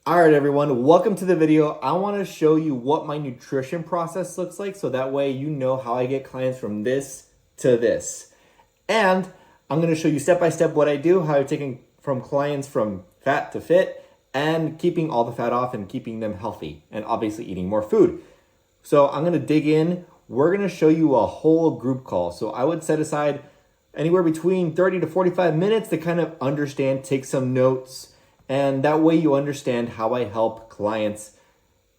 All right, everyone, welcome to the video. I want to show you what my nutrition process looks like so that way you know how I get clients from this to this. And I'm going to show you step by step what I do, how I'm taking from clients from fat to fit and keeping all the fat off and keeping them healthy and obviously eating more food. So I'm going to dig in. We're going to show you a whole group call. So I would set aside anywhere between 30 to 45 minutes to kind of understand, take some notes, and that way you understand how I help clients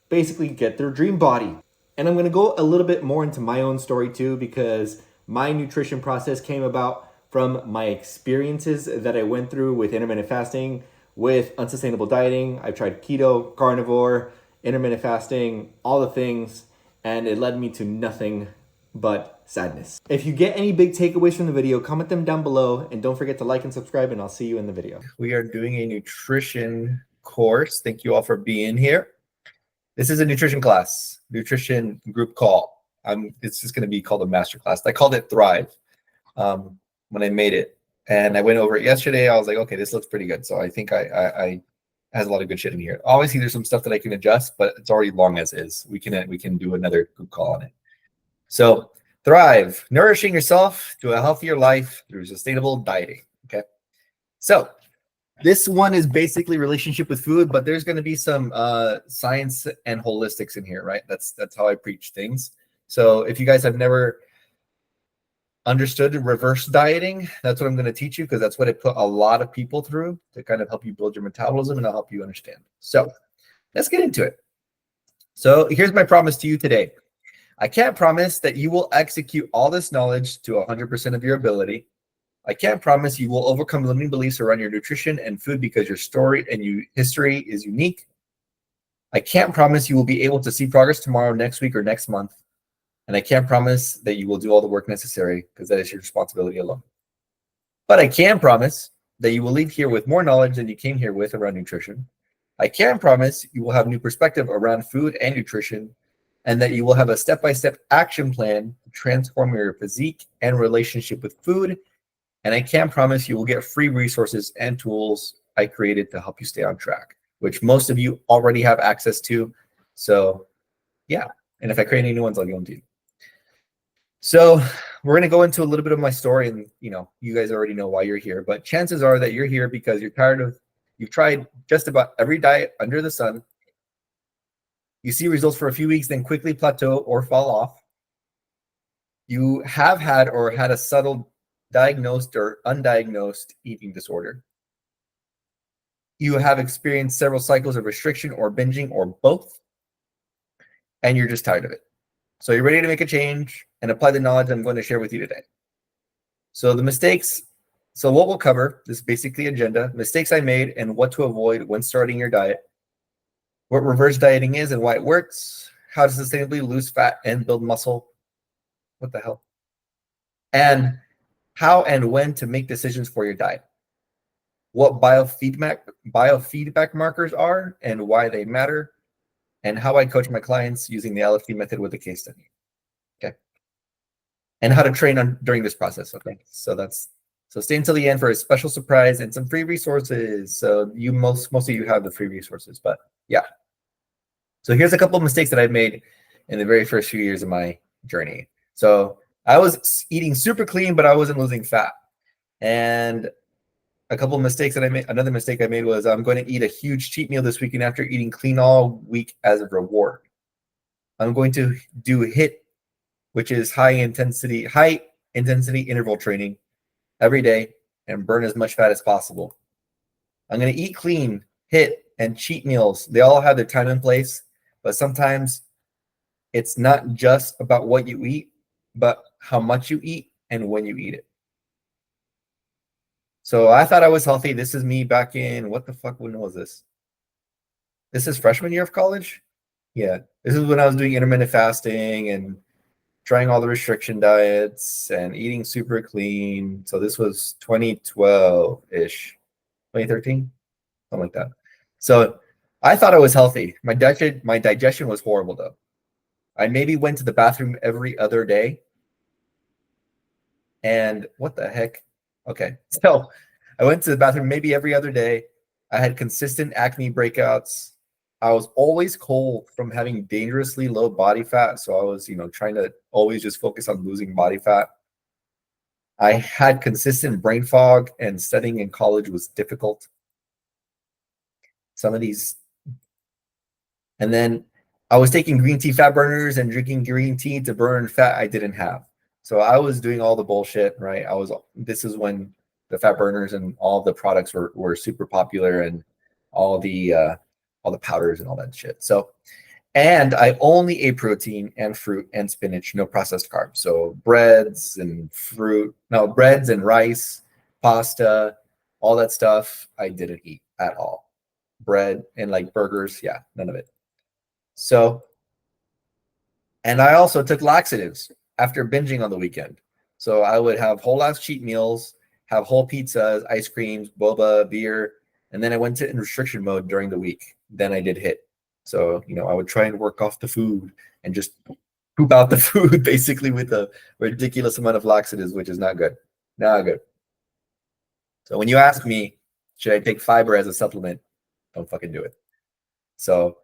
basically get their dream body. And I'm gonna go a little bit more into my own story too, because my nutrition process came about from my experiences that I went through with intermittent fasting, with unsustainable dieting. I tried keto, carnivore, intermittent fasting, all the things, and it led me to nothing but sadness. If you get any big takeaways from the video, comment them down below, and don't forget to like and subscribe, and I'll see you in the video. We are doing a nutrition course. Thank you all for being here. This is a nutrition class, nutrition group call. It's just going to be called a master class. I called it Thrive when I made it, and I went over it yesterday. I was like, okay, this looks pretty good. So I think I has a lot of good shit in here. Obviously, there's some stuff that I can adjust, but it's already long as is. We can do another group call on it. So Thrive, nourishing yourself to a healthier life through sustainable dieting. Okay. So this one is basically relationship with food, but there's going to be some science and holistics in here, right? That's how I preach things. So if you guys have never understood reverse dieting, that's what I'm going to teach you, because that's what I put a lot of people through to kind of help you build your metabolism, and I'll help you understand. So let's get into it. So here's my promise to you today. I can't promise that you will execute all this knowledge to 100% of your ability. I can't promise you will overcome limiting beliefs around your nutrition and food because your story and your history is unique. I can't promise you will be able to see progress tomorrow, next week, or next month. And I can't promise that you will do all the work necessary, because that is your responsibility alone. But I can promise that you will leave here with more knowledge than you came here with around nutrition. I can promise you will have new perspective around food and nutrition, and that you will have a step-by-step action plan to transform your physique and relationship with food. And I can promise you will get free resources and tools I created to help you stay on track, which most of you already have access to. So yeah, and if I create any new ones, I'll give them to you. So we're going to go into a little bit of my story, and you guys already know why you're here, but chances are that you're here because you've tried just about every diet under the sun. You see results for a few weeks, then quickly plateau or fall off. You have had or had a subtle diagnosed or undiagnosed eating disorder. You have experienced several cycles of restriction or binging or both, and you're just tired of it. So you're ready to make a change and apply the knowledge I'm going to share with you today. So the mistakes, so what we'll cover, this is basically agenda, mistakes I made and what to avoid when starting your diet, what reverse dieting is and why it works, how to sustainably lose fat and build muscle, what the hell, and how and when to make decisions for your diet, what biofeedback markers are and why they matter, and how I coach my clients using the LFT method with a case study. Okay. And how to train during this process. Okay. So stay until the end for a special surprise and some free resources. So most of you have the free resources, but yeah. So here's a couple of mistakes that I've made in the very first few years of my journey. So I was eating super clean, but I wasn't losing fat. And a couple of mistakes that I made, another mistake I made was I'm going to eat a huge cheat meal this weekend after eating clean all week as a reward. I'm going to do HIIT, which is high intensity interval training every day and burn as much fat as possible. I'm going to eat clean, HIIT, and cheat meals. They all have their time and place, but sometimes it's not just about what you eat, but how much you eat and when you eat it. So I thought I was healthy. This is me back in, what the fuck, when was this? This is freshman year of college? Yeah. This is when I was doing intermittent fasting and trying all the restriction diets and eating super clean. So this was 2012-ish, 2013, something like that. So I thought I was healthy. My digestion was horrible though. I maybe went to the bathroom every other day. And what the heck? Okay. So I went to the bathroom maybe every other day. I had consistent acne breakouts. I was always cold from having dangerously low body fat. So I was, trying to always just focus on losing body fat. I had consistent brain fog, and studying in college was difficult. Some of these, and then I was taking green tea fat burners and drinking green tea to burn fat I didn't have. So I was doing all the bullshit, right? This is when the fat burners and all the products were super popular, and all the powders and all that shit. So, and I only ate protein and fruit and spinach, no processed carbs. So breads and rice, pasta, all that stuff I didn't eat at all. Bread and like burgers, yeah, none of it. So, and I also took laxatives after binging on the weekend. So I would have whole ass cheat meals, have whole pizzas, ice creams, boba, beer, and then I went in restriction mode during the week. Then I did HIIT. So, I would try and work off the food and just poop out the food basically with a ridiculous amount of laxatives, which is not good. Not good. So when you ask me, should I take fiber as a supplement? Don't fucking do it. So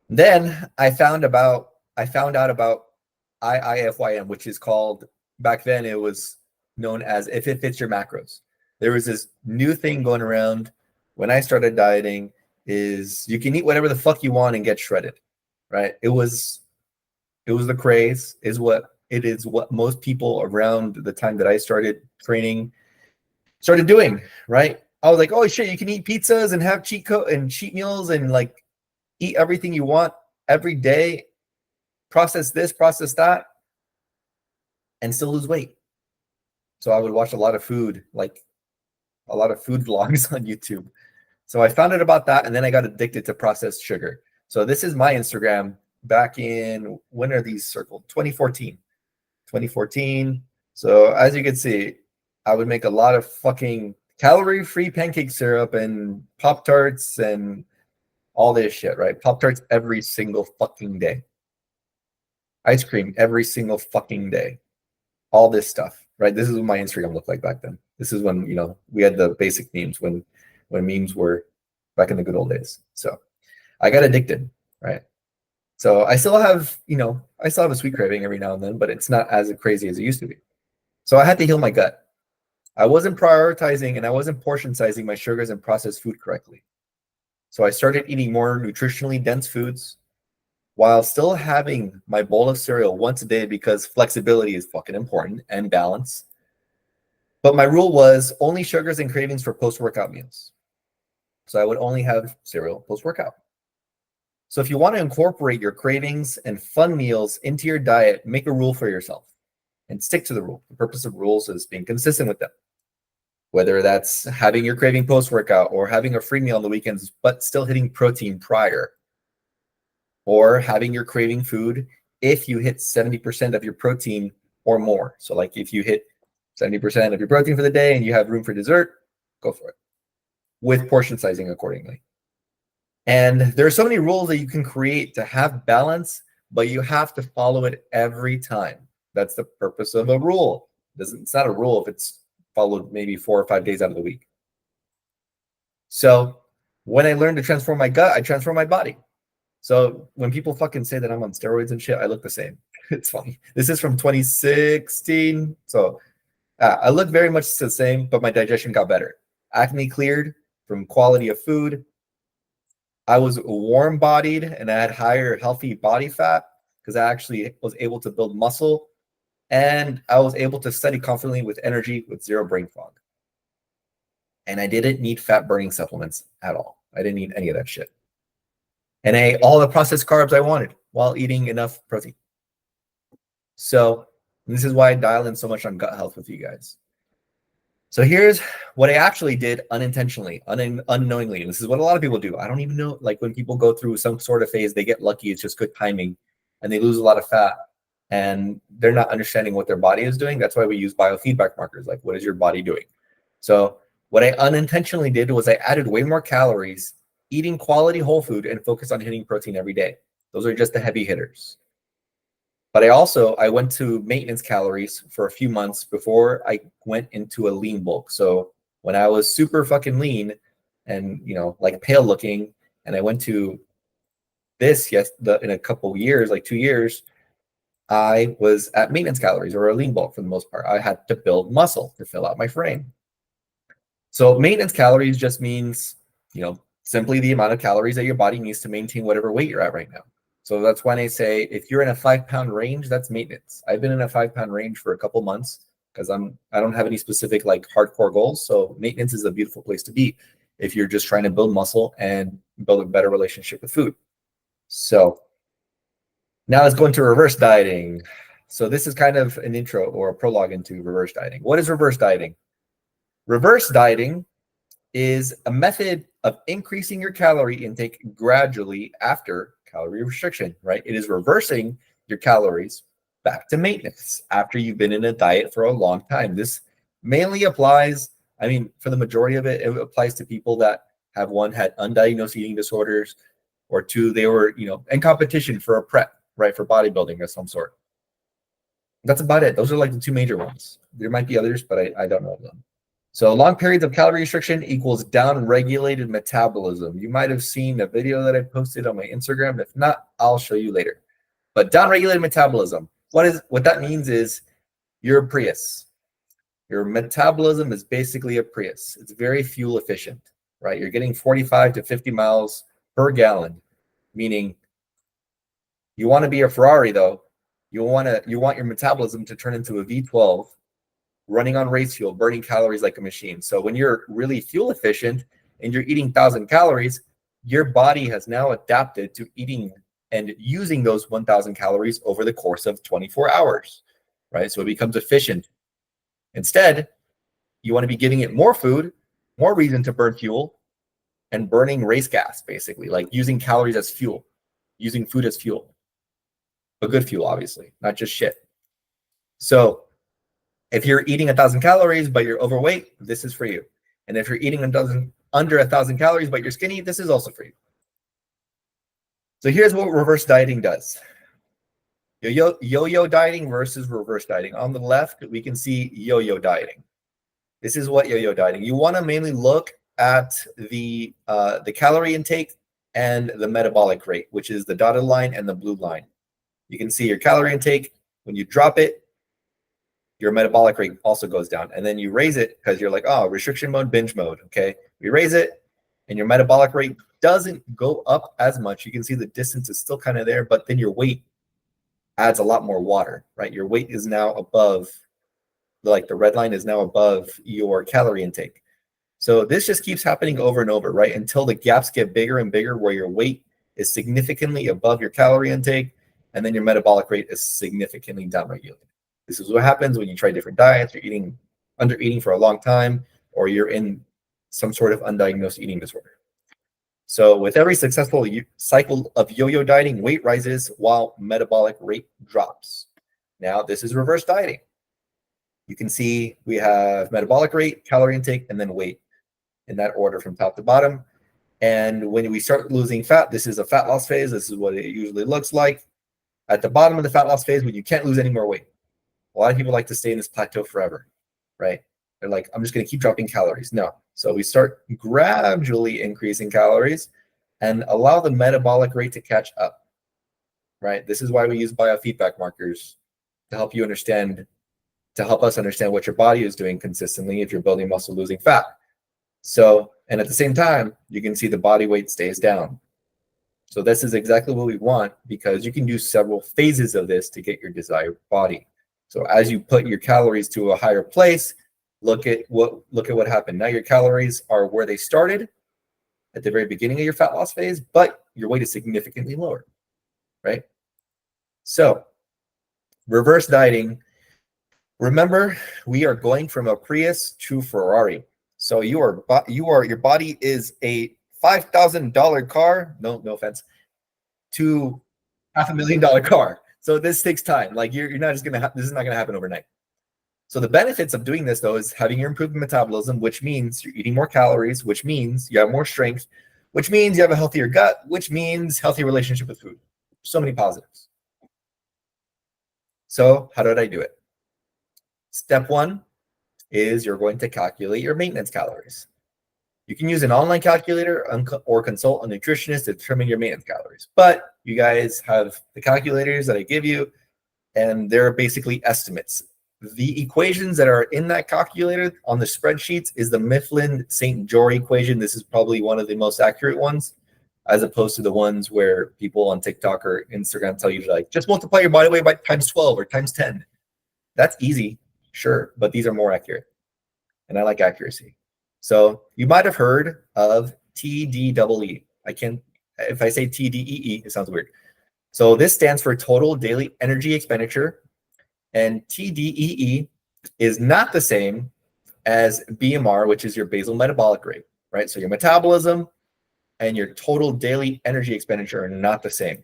then I found out about IIFYM, which is called, back then it was known as If It Fits Your Macros. There was this new thing going around when I started dieting, is you can eat whatever the fuck you want and get shredded, right? It was the craze, is what most people around the time that I started training started doing, right? I was like, oh shit, you can eat pizzas and have cheat meals and like eat everything you want every day, process this, process that, and still lose weight. So I would watch a lot of food vlogs on YouTube. So I found out about that, and then I got addicted to processed sugar. So this is my Instagram back in, when are these circled? 2014. So as you can see, I would make a lot of fucking calorie-free pancake syrup and Pop-Tarts and all this shit, right? Pop-Tarts every single fucking day. Ice cream every single fucking day. All this stuff, right? This is what my Instagram looked like back then. This is when, we had the basic memes, when memes were back in the good old days. So I got addicted, right? So I still have a sweet craving every now and then, but it's not as crazy as it used to be. So I had to heal my gut. I wasn't prioritizing and I wasn't portion sizing my sugars and processed food correctly. So I started eating more nutritionally dense foods while still having my bowl of cereal once a day, because flexibility is fucking important, and balance. But my rule was only sugars and cravings for post-workout meals. So I would only have cereal post-workout. So if you want to incorporate your cravings and fun meals into your diet, make a rule for yourself and stick to the rule. The purpose of rules is being consistent with them. Whether that's having your craving post-workout or having a free meal on the weekends, but still hitting protein prior, or having your craving food if you hit 70% of your protein or more. So like if you hit 70% of your protein for the day and you have room for dessert, go for it, with portion sizing accordingly. And there are so many rules that you can create to have balance, but you have to follow it every time. That's the purpose of a rule. It's not a rule if it's followed maybe 4 or 5 days out of the week. So when I learned to transform my gut, I transformed my body. So when people fucking say that I'm on steroids and shit, I look the same. It's funny. This is from 2016. So I look very much the same, but my digestion got better. Acne cleared from quality of food. I was warm-bodied and I had higher healthy body fat because I actually was able to build muscle, and I was able to study confidently with energy with zero brain fog. And I didn't need fat-burning supplements at all. I didn't need any of that shit. And I ate all the processed carbs I wanted while eating enough protein. So this is why I dial in so much on gut health with you guys. So here's what I actually did unintentionally, unknowingly. And this is what a lot of people do. I don't even know, like when people go through some sort of phase, they get lucky, it's just good timing, and they lose a lot of fat, and they're not understanding what their body is doing. That's why we use biofeedback markers, like what is your body doing? So what I unintentionally did was I added way more calories, eating quality whole food, and focus on hitting protein every day. Those are just the heavy hitters. But I went to maintenance calories for a few months before I went into a lean bulk. So when I was super fucking lean and, like pale looking, and I went to This, yes, in a couple years, like 2 years, I was at maintenance calories or a lean bulk for the most part. I had to build muscle to fill out my frame. So maintenance calories just means, simply the amount of calories that your body needs to maintain whatever weight you're at right now. So that's when I say if you're in a 5-pound range, that's maintenance. I've been in a 5-pound range for a couple months because I don't have any specific like hardcore goals. So maintenance is a beautiful place to be if you're just trying to build muscle and build a better relationship with food. So now let's go into reverse dieting. So this is kind of an intro or a prologue into reverse dieting. What is reverse dieting? Reverse dieting is a method of increasing your calorie intake gradually after calorie restriction, right? It is reversing your calories back to maintenance after you've been in a diet for a long time. This mainly applies, for the majority of it, it applies to people that have had undiagnosed eating disorders, or two, they were, in competition for a prep, right? For bodybuilding of some sort. That's about it. Those are like the two major ones. There might be others, but I don't know them. So long periods of calorie restriction equals down-regulated metabolism. You might have seen a video that I posted on my Instagram. If not, I'll show you later. But down-regulated metabolism, what that means is you're a Prius. Your metabolism is basically a Prius. It's very fuel efficient, right? You're getting 45 to 50 miles per gallon, meaning you want to be a Ferrari though. You want your metabolism to turn into a V12 running on race fuel, burning calories like a machine. So when you're really fuel efficient and you're eating 1,000 calories, your body has now adapted to eating and using those 1,000 calories over the course of 24 hours, right? So it becomes efficient. Instead, you want to be giving it more food, more reason to burn fuel, and burning race gas, basically, like using calories as fuel, using food as fuel, but good fuel, obviously, not just shit. So if you're eating 1,000 calories, but you're overweight, this is for you. And if you're eating under 1,000 calories, but you're skinny, this is also for you. So here's what reverse dieting does. Yo-yo dieting versus reverse dieting. On the left, we can see yo-yo dieting. This is what yo-yo dieting. You want to mainly look at the calorie intake and the metabolic rate, which is the dotted line and the blue line. You can see your calorie intake. When you drop it, your metabolic rate also goes down. And then you raise it because you're like, oh, restriction mode, binge mode. Okay. We raise it and your metabolic rate doesn't go up as much. You can see the distance is still kind of there, but then your weight adds a lot more water, right? Your weight is now above, like the red line is now above your calorie intake. So this just keeps happening over and over, right? Until the gaps get bigger and bigger where your weight is significantly above your calorie intake and then your metabolic rate is significantly downregulated. This is what happens when you try different diets, you're under eating for a long time, or you're in some sort of undiagnosed eating disorder. So with every successful cycle of yo-yo dieting, weight rises while metabolic rate drops. Now this is reverse dieting. You can see we have metabolic rate, calorie intake, and then weight in that order from top to bottom. And when we start losing fat, this is a fat loss phase. This is what it usually looks like. At the bottom of the fat loss phase, when you can't lose any more weight. A lot of people like to stay in this plateau forever, right? They're like, I'm just going to keep dropping calories. No. So we start gradually increasing calories and allow the metabolic rate to catch up, right? This is why we use biofeedback markers to help us understand what your body is doing consistently if you're building muscle, losing fat. So, and at the same time, you can see the body weight stays down. So this is exactly what we want because you can do several phases of this to get your desired body. So as you put your calories to a higher place, look at what happened. Now your calories are where they started at the very beginning of your fat loss phase, but your weight is significantly lower, right? So reverse dieting. Remember, we are going from a Prius to Ferrari. So your body is a $5,000 car. No offense, to $500,000 car. So this takes time. Like you're not just this is not gonna happen overnight. So the benefits of doing this though is having your improved metabolism, which means you're eating more calories, which means you have more strength, which means you have a healthier gut, which means healthy relationship with food. So many positives. So how did I do it? Step one is you're going to calculate your maintenance calories. You can use an online calculator or consult a nutritionist to determine your maintenance calories. But you guys have the calculators that I give you, and they're basically estimates. The equations that are in that calculator on the spreadsheets is the Mifflin-St. Jean equation. This is probably one of the most accurate ones, as opposed to the ones where people on TikTok or Instagram tell you, like, just multiply your body weight by times 12 or times 10. That's easy, sure, but these are more accurate. And I like accuracy. So you might have heard of TDEE. If I say TDEE, it sounds weird. So this stands for total daily energy expenditure. And TDEE is not the same as BMR, which is your basal metabolic rate, right? So your metabolism and your total daily energy expenditure are not the same.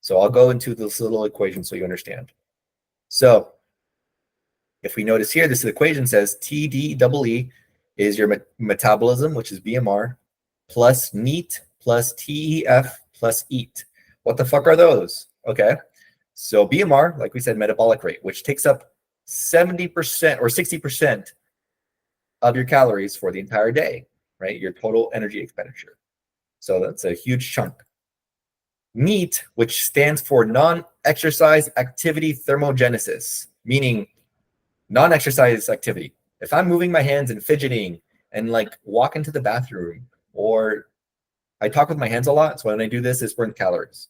So I'll go into this little equation so you understand. So if we notice here, this equation says TDEE is your metabolism, which is BMR, plus NEAT, plus TEF, plus EAT. What the fuck are those? Okay. So BMR, like we said, metabolic rate, which takes up 70% or 60% of your calories for the entire day, right? Your total energy expenditure. So that's a huge chunk. NEAT, which stands for non-exercise activity thermogenesis, meaning non-exercise activity. If I'm moving my hands and fidgeting and like walk into the bathroom, or I talk with my hands a lot, so when I do this, it burns calories.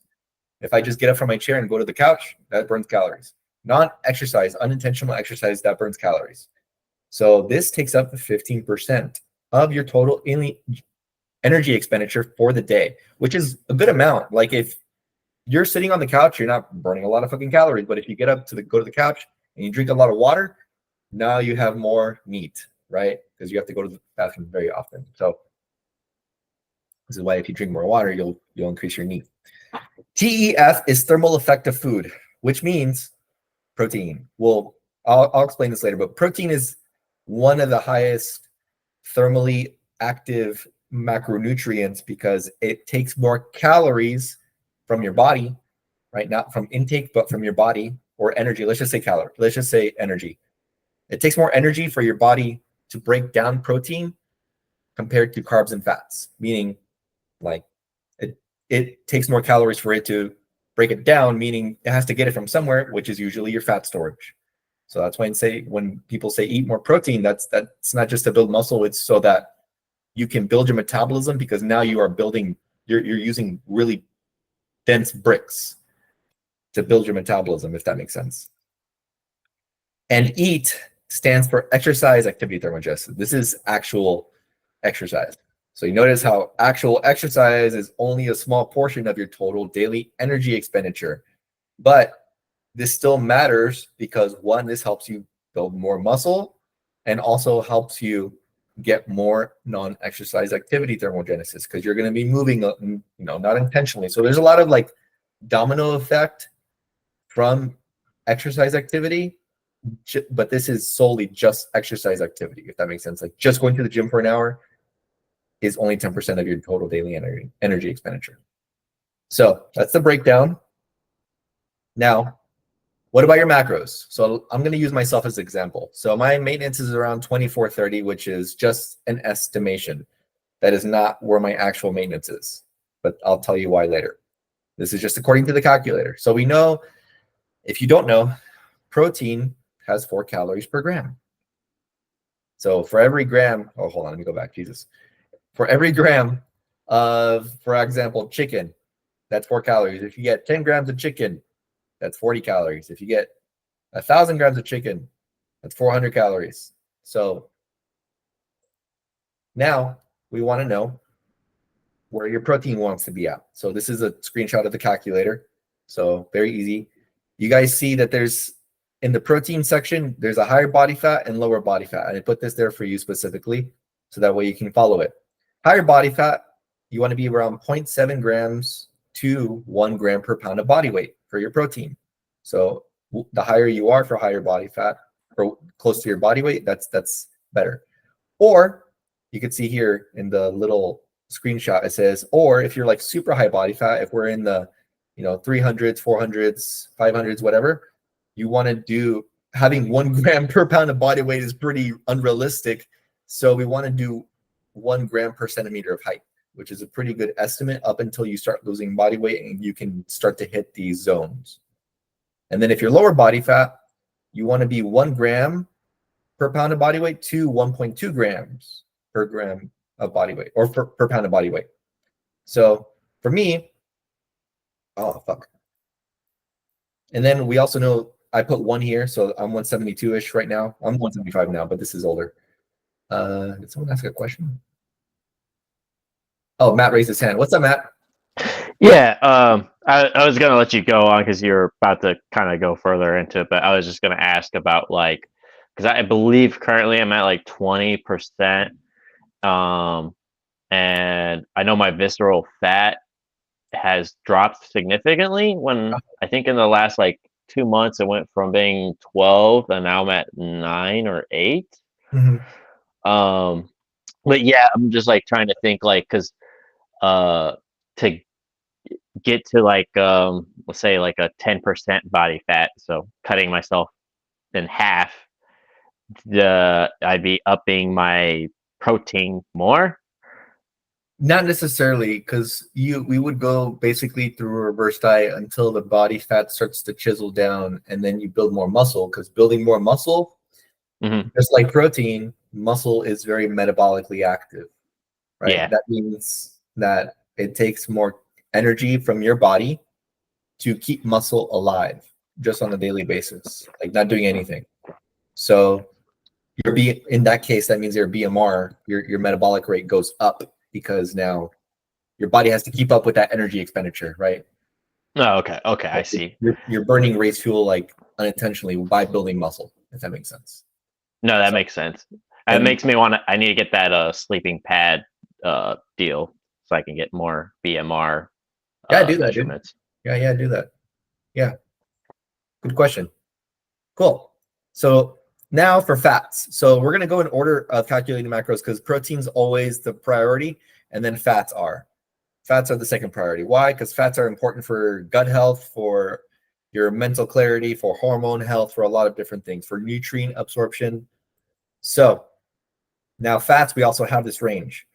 If I just get up from my chair and go to the couch, that burns calories. Non-exercise, unintentional exercise, that burns calories. So this takes up 15% of your total energy expenditure for the day, which is a good amount. Like if you're sitting on the couch, you're not burning a lot of fucking calories. But if you get up to go to the couch and you drink a lot of water, now you have more NEAT, right? Because you have to go to the bathroom very often. So this is why if you drink more water, you'll increase your NEAT. TEF is thermal effect of food, which means protein. Well, I'll explain this later, but protein is one of the highest thermally active macronutrients because it takes more calories from your body, right? Not from intake, but from your body, or energy. Let's just say calorie. Let's just say energy. It takes more energy for your body to break down protein compared to carbs and fats, meaning like it takes more calories for it to break it down, meaning it has to get it from somewhere, which is usually your fat storage. So that's why when people say eat more protein, that's not just to build muscle, it's so that you can build your metabolism, because now you are building, you're using really dense bricks to build your metabolism, if that makes sense. And EAT stands for exercise activity thermogenesis. This is actual exercise. So you notice how actual exercise is only a small portion of your total daily energy expenditure. But this still matters because, one, this helps you build more muscle and also helps you get more non-exercise activity thermogenesis, because you're going to be moving, not intentionally. So there's a lot of like domino effect from exercise activity, but this is solely just exercise activity, if that makes sense. Like just going to the gym for an hour is only 10% of your total daily energy expenditure. So that's the breakdown. Now, what about your macros? So I'm going to use myself as an example. So my maintenance is around 2430, which is just an estimation. That is not where my actual maintenance is, but I'll tell you why later. This is just according to the calculator. So we know, if you don't know, protein has 4 calories per gram. So for every gram, hold on, let me go back, Jesus. For every gram of, for example, chicken, that's 4 calories. If you get 10 grams of chicken, that's 40 calories. If you get 1,000 grams of chicken, that's 400 calories. So now we want to know where your protein wants to be at. So this is a screenshot of the calculator. So very easy. You guys see that there's, in the protein section, there's a higher body fat and lower body fat. And I put this there for you specifically, so that way you can follow it. Higher body fat, you want to be around 0.7 grams to 1 gram per pound of body weight for your protein. So the higher you are for higher body fat, or close to your body weight, that's better. Or you can see here in the little screenshot, it says, or if you're like super high body fat, if we're in the 300s, 400s, 500s, whatever, you want to do, having 1 gram per pound of body weight is pretty unrealistic. So we want to do 1 gram per centimeter of height, which is a pretty good estimate up until you start losing body weight and you can start to hit these zones. And then if you're lower body fat, you want to be 1 gram per pound of body weight to 1.2 grams per gram of body weight, or per pound of body weight. So for me, oh, fuck. And then we also know I put 1 here, so I'm 172-ish right now. I'm 175 now, but this is older. Did someone ask a question? Oh, Matt raised his hand. What's up, Matt? Yeah, I was gonna let you go on because you're about to kind of go further into it, but I was just gonna ask about like, because I believe currently I'm at like 20%, and I know my visceral fat has dropped significantly. When I think in the last like 2 months it went from being 12 and now I'm at 9 or 8. But yeah, I'm just like trying to think like because to get to like let's say like a 10% body fat, so cutting myself in half, I'd be upping my protein more. Not necessarily, because we would go basically through a reverse diet until the body fat starts to chisel down, and then you build more muscle. Because building more muscle, just like protein, muscle is very metabolically active, right? Yeah. That means that it takes more energy from your body to keep muscle alive just on a daily basis, like not doing anything. So in that case, that means your BMR, your metabolic rate goes up, because now your body has to keep up with that energy expenditure, right? Oh, okay, I see. You're burning race fuel like unintentionally by building muscle, if that makes sense. No, that makes sense. It makes me want to. I need to get that sleeping pad deal so I can get more BMR. Yeah, do that, measurements. Dude. Yeah, do that. Yeah, good question. Cool. So now for fats. So we're gonna go in order of calculating macros because protein's always the priority, and then fats are. Fats are the second priority. Why? Because fats are important for gut health, for your mental clarity, for hormone health, for a lot of different things, for nutrient absorption. So now fats, we also have this range.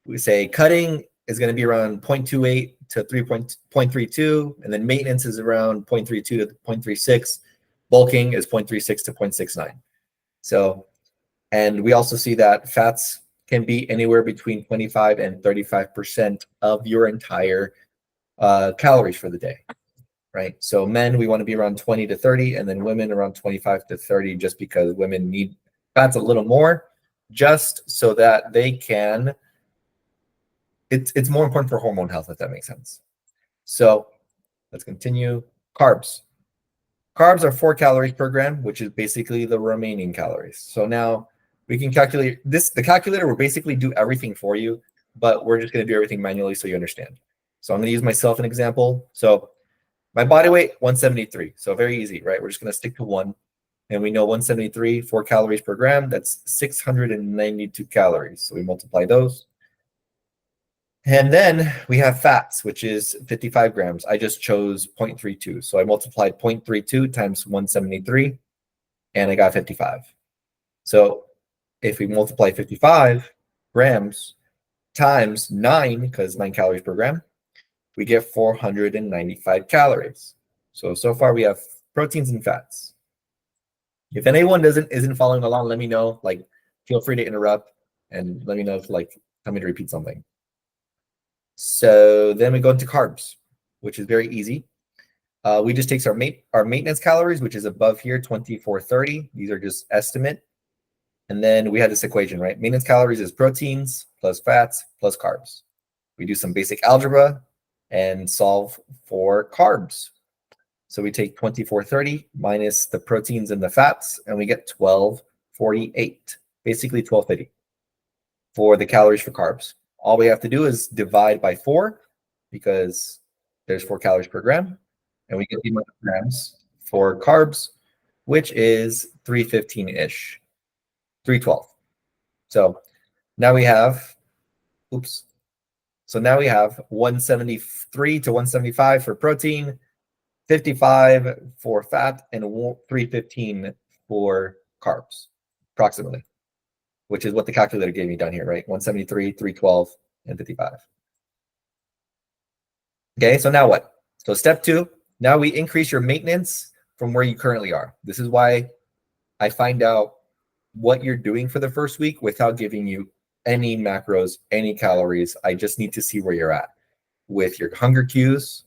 We say cutting is going to be around 0.28 to 0.32, and then maintenance is around 0.32 to 0.36. Bulking is 0.36 to 0.69. So, and we also see that fats can be anywhere between 25 and 35% of your entire calories for the day, right? So men, we want to be around 20 to 30, and then women around 25 to 30, just because women need fats a little more, just so that they can, it's more important for hormone health, if that makes sense. So let's continue. Carbs. Carbs are 4 calories per gram, which is basically the remaining calories. So now we can calculate this. The calculator will basically do everything for you, but we're just going to do everything manually so you understand. So I'm going to use myself an example. So my body weight, 173. So very easy, right? We're just going to stick to 1. And we know 173, 4 calories per gram, that's 692 calories. So we multiply those. And then we have fats, which is 55 grams. I just chose 0.32. So I multiplied 0.32 times 173, and I got 55. So if we multiply 55 grams times 9, because 9 calories per gram, we get 495 calories. So far we have proteins and fats. If anyone isn't following along, let me know. Like, feel free to interrupt and let me know if tell me to repeat something. So then we go into carbs, which is very easy. We just take our maintenance calories, which is above here, 2430. These are just estimate. And then we have this equation, right? Maintenance calories is proteins plus fats plus carbs. We do some basic algebra and solve for carbs. So we take 2430 minus the proteins and the fats, and we get 1248, basically 1250 for the calories for carbs. All we have to do is divide by 4, because there's 4 calories per gram, and we get the amount of grams for carbs, which is 315-ish, 312. So now we have, so now we have 173 to 175 for protein, 55 for fat, and 315 for carbs, approximately. which is what the calculator gave me down here, right? 173, 312, and 55. Okay, so now what? So step 2, now we increase your maintenance from where you currently are. This is why I find out what you're doing for the first week without giving you any macros, any calories. I just need to see where you're at with your hunger cues,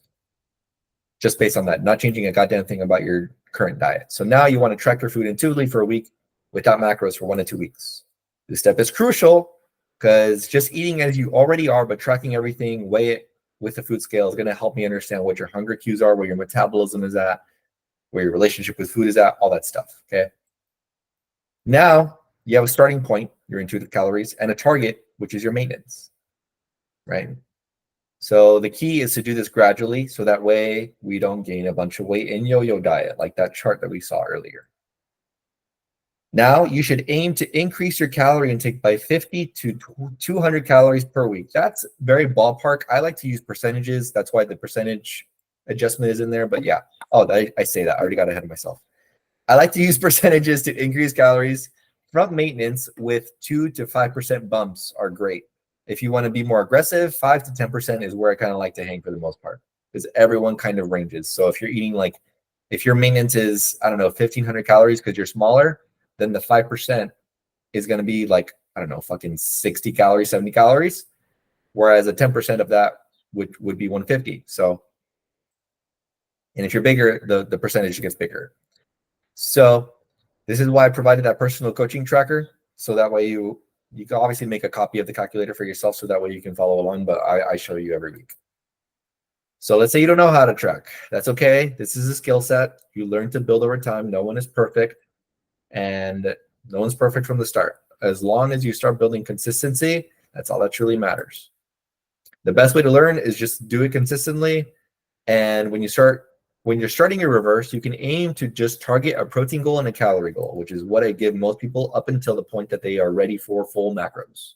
just based on that, not changing a goddamn thing about your current diet. So now you want to track your food intuitively for a week without macros for 1 to 2 weeks. This step is crucial because just eating as you already are, but tracking everything, weigh it with the food scale is going to help me understand what your hunger cues are, where your metabolism is at, where your relationship with food is at, all that stuff, okay? Now you have a starting point, your intuitive calories, and a target, which is your maintenance, right? So the key is to do this gradually so that way we don't gain a bunch of weight in yo-yo diet, like that chart that we saw earlier. Now you should aim to increase your calorie intake by 50 to 200 calories per week. That's very ballpark. I like to use percentages. That's why the percentage adjustment is in there. But yeah, I say that. I already got ahead of myself. I like to use percentages to increase calories from maintenance with 2 to 5% bumps are great. If you want to be more aggressive, 5 to 10% is where I kind of like to hang for the most part because everyone kind of ranges. So if you're eating if your maintenance is, I don't know, 1,500 calories because you're smaller, then the 5% is going to be fucking 60 calories, 70 calories. Whereas a 10% of that would be 150. So, and if you're bigger, the percentage gets bigger. So this is why I provided that personal coaching tracker. So that way you can obviously make a copy of the calculator for yourself. So that way you can follow along, but I show you every week. So let's say you don't know how to track. That's okay. This is a skill set. You learn to build over time. No one is perfect. And no one's perfect from the start. As long as you start building consistency, that's all that truly matters. The best way to learn is just do it consistently. And when you're starting your reverse, you can aim to just target a protein goal and a calorie goal, which is what I give most people up until the point that they are ready for full macros.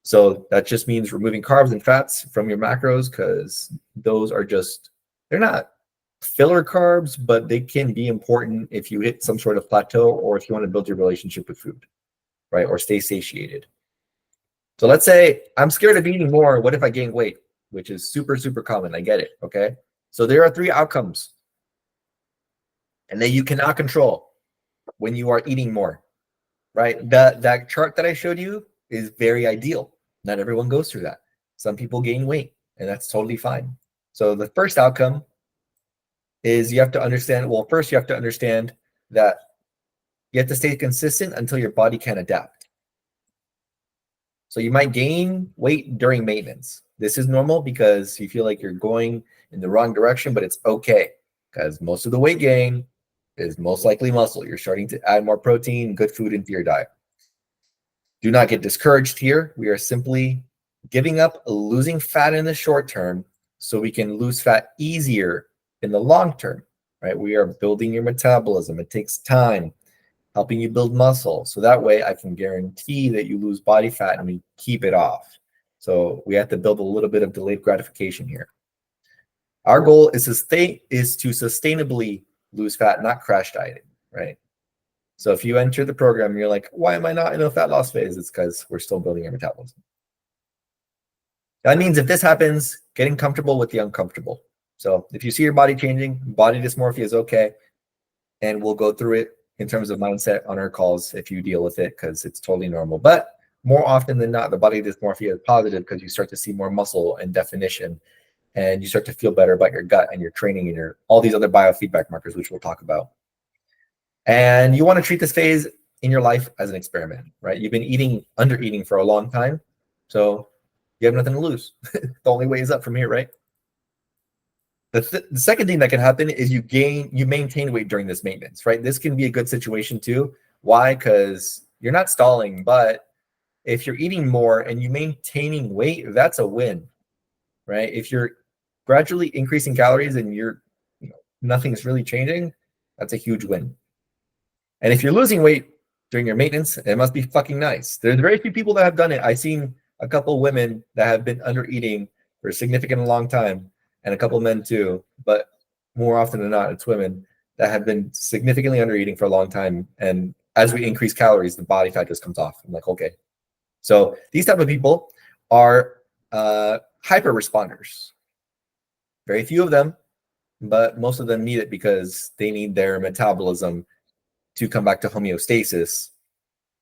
So that just means removing carbs and fats from your macros because those are they're not filler carbs, but they can be important if you hit some sort of plateau or if you want to build your relationship with food, right? Or stay satiated. So let's say I'm scared of eating more. What if I gain weight? Which is super, super common. I get it. Okay. So there are 3 outcomes and that you cannot control when you are eating more, right? That chart that I showed you is very ideal. Not everyone goes through that. Some people gain weight and that's totally fine. So the first outcome is you have to understand, first you have to understand that you have to stay consistent until your body can adapt. So you might gain weight during maintenance. This is normal because you feel like you're going in the wrong direction, but it's okay because most of the weight gain is most likely muscle. You're starting to add more protein, good food into your diet. Do not get discouraged here. We are simply giving up losing fat in the short term so we can lose fat easier in the long term, right? We are building your metabolism. It takes time, helping you build muscle. So that way I can guarantee that you lose body fat and we keep it off. So we have to build a little bit of delayed gratification here. Our goal is to sustainably lose fat, not crash dieting, right? So if you enter the program, you're like, why am I not in a fat loss phase? It's because we're still building our metabolism. That means if this happens, getting comfortable with the uncomfortable. So if you see your body changing, body dysmorphia is okay. And we'll go through it in terms of mindset on our calls if you deal with it, because it's totally normal. But more often than not, the body dysmorphia is positive because you start to see more muscle and definition, and you start to feel better about your gut and your training and all these other biofeedback markers, which we'll talk about. And you want to treat this phase in your life as an experiment, right? You've been under eating for a long time, so you have nothing to lose. The only way is up from here, right? The second thing that can happen is you maintain weight during this maintenance, right? This can be a good situation too. Why? Because you're not stalling, but if you're eating more and you maintaining weight, that's a win, right? If you're gradually increasing calories and nothing's really changing, that's a huge win. And if you're losing weight during your maintenance, it must be fucking nice. There's very few people that have done it. I've seen a couple women that have been under eating for a significant long time, and a couple men too, but more often than not, it's women that have been significantly under eating for a long time, and as we increase calories, the body fat just comes off. I'm like, okay. So these type of people are hyper responders. Very few of them, but most of them need it because they need their metabolism to come back to homeostasis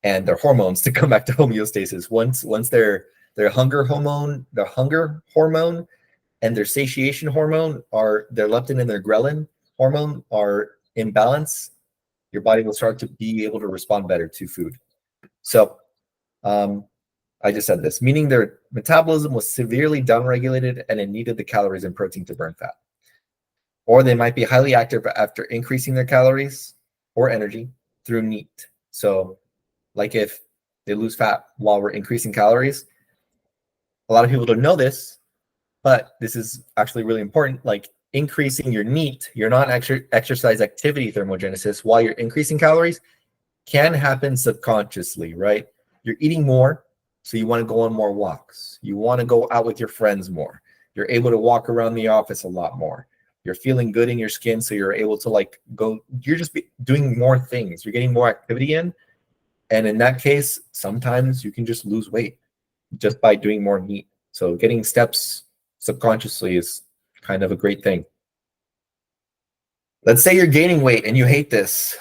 and their hormones to come back to homeostasis. Once their hunger hormone, and their satiation hormone, are their leptin and their ghrelin hormone are in balance, your body will start to be able to respond better to food. So I just said this, meaning their metabolism was severely downregulated and it needed the calories and protein to burn fat. Or they might be highly active after increasing their calories or energy through NEAT. So like if they lose fat while we're increasing calories, a lot of people don't know this, but this is actually really important. Like increasing your NEAT, your non-exercise activity thermogenesis, while you're increasing calories can happen subconsciously, right? You're eating more, so you want to go on more walks. You want to go out with your friends more. You're able to walk around the office a lot more. You're feeling good in your skin, so you're able to like go, you're just doing more things. You're getting more activity in. And in that case, sometimes you can just lose weight just by doing more NEAT. So getting steps subconsciously is kind of a great thing. Let's say you're gaining weight and you hate this.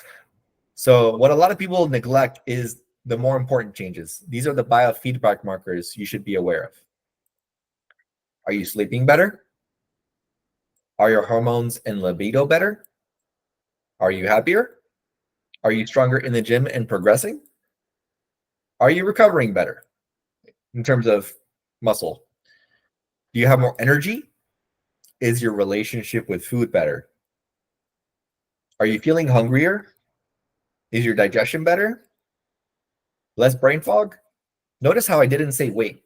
So what a lot of people neglect is the more important changes. These are the biofeedback markers you should be aware of. Are you sleeping better? Are your hormones and libido better? Are you happier? Are you stronger in the gym and progressing? Are you recovering better in terms of muscle? Do you have more energy? Is your relationship with food better? Are you feeling hungrier? Is your digestion better? Less brain fog? Notice how I didn't say weight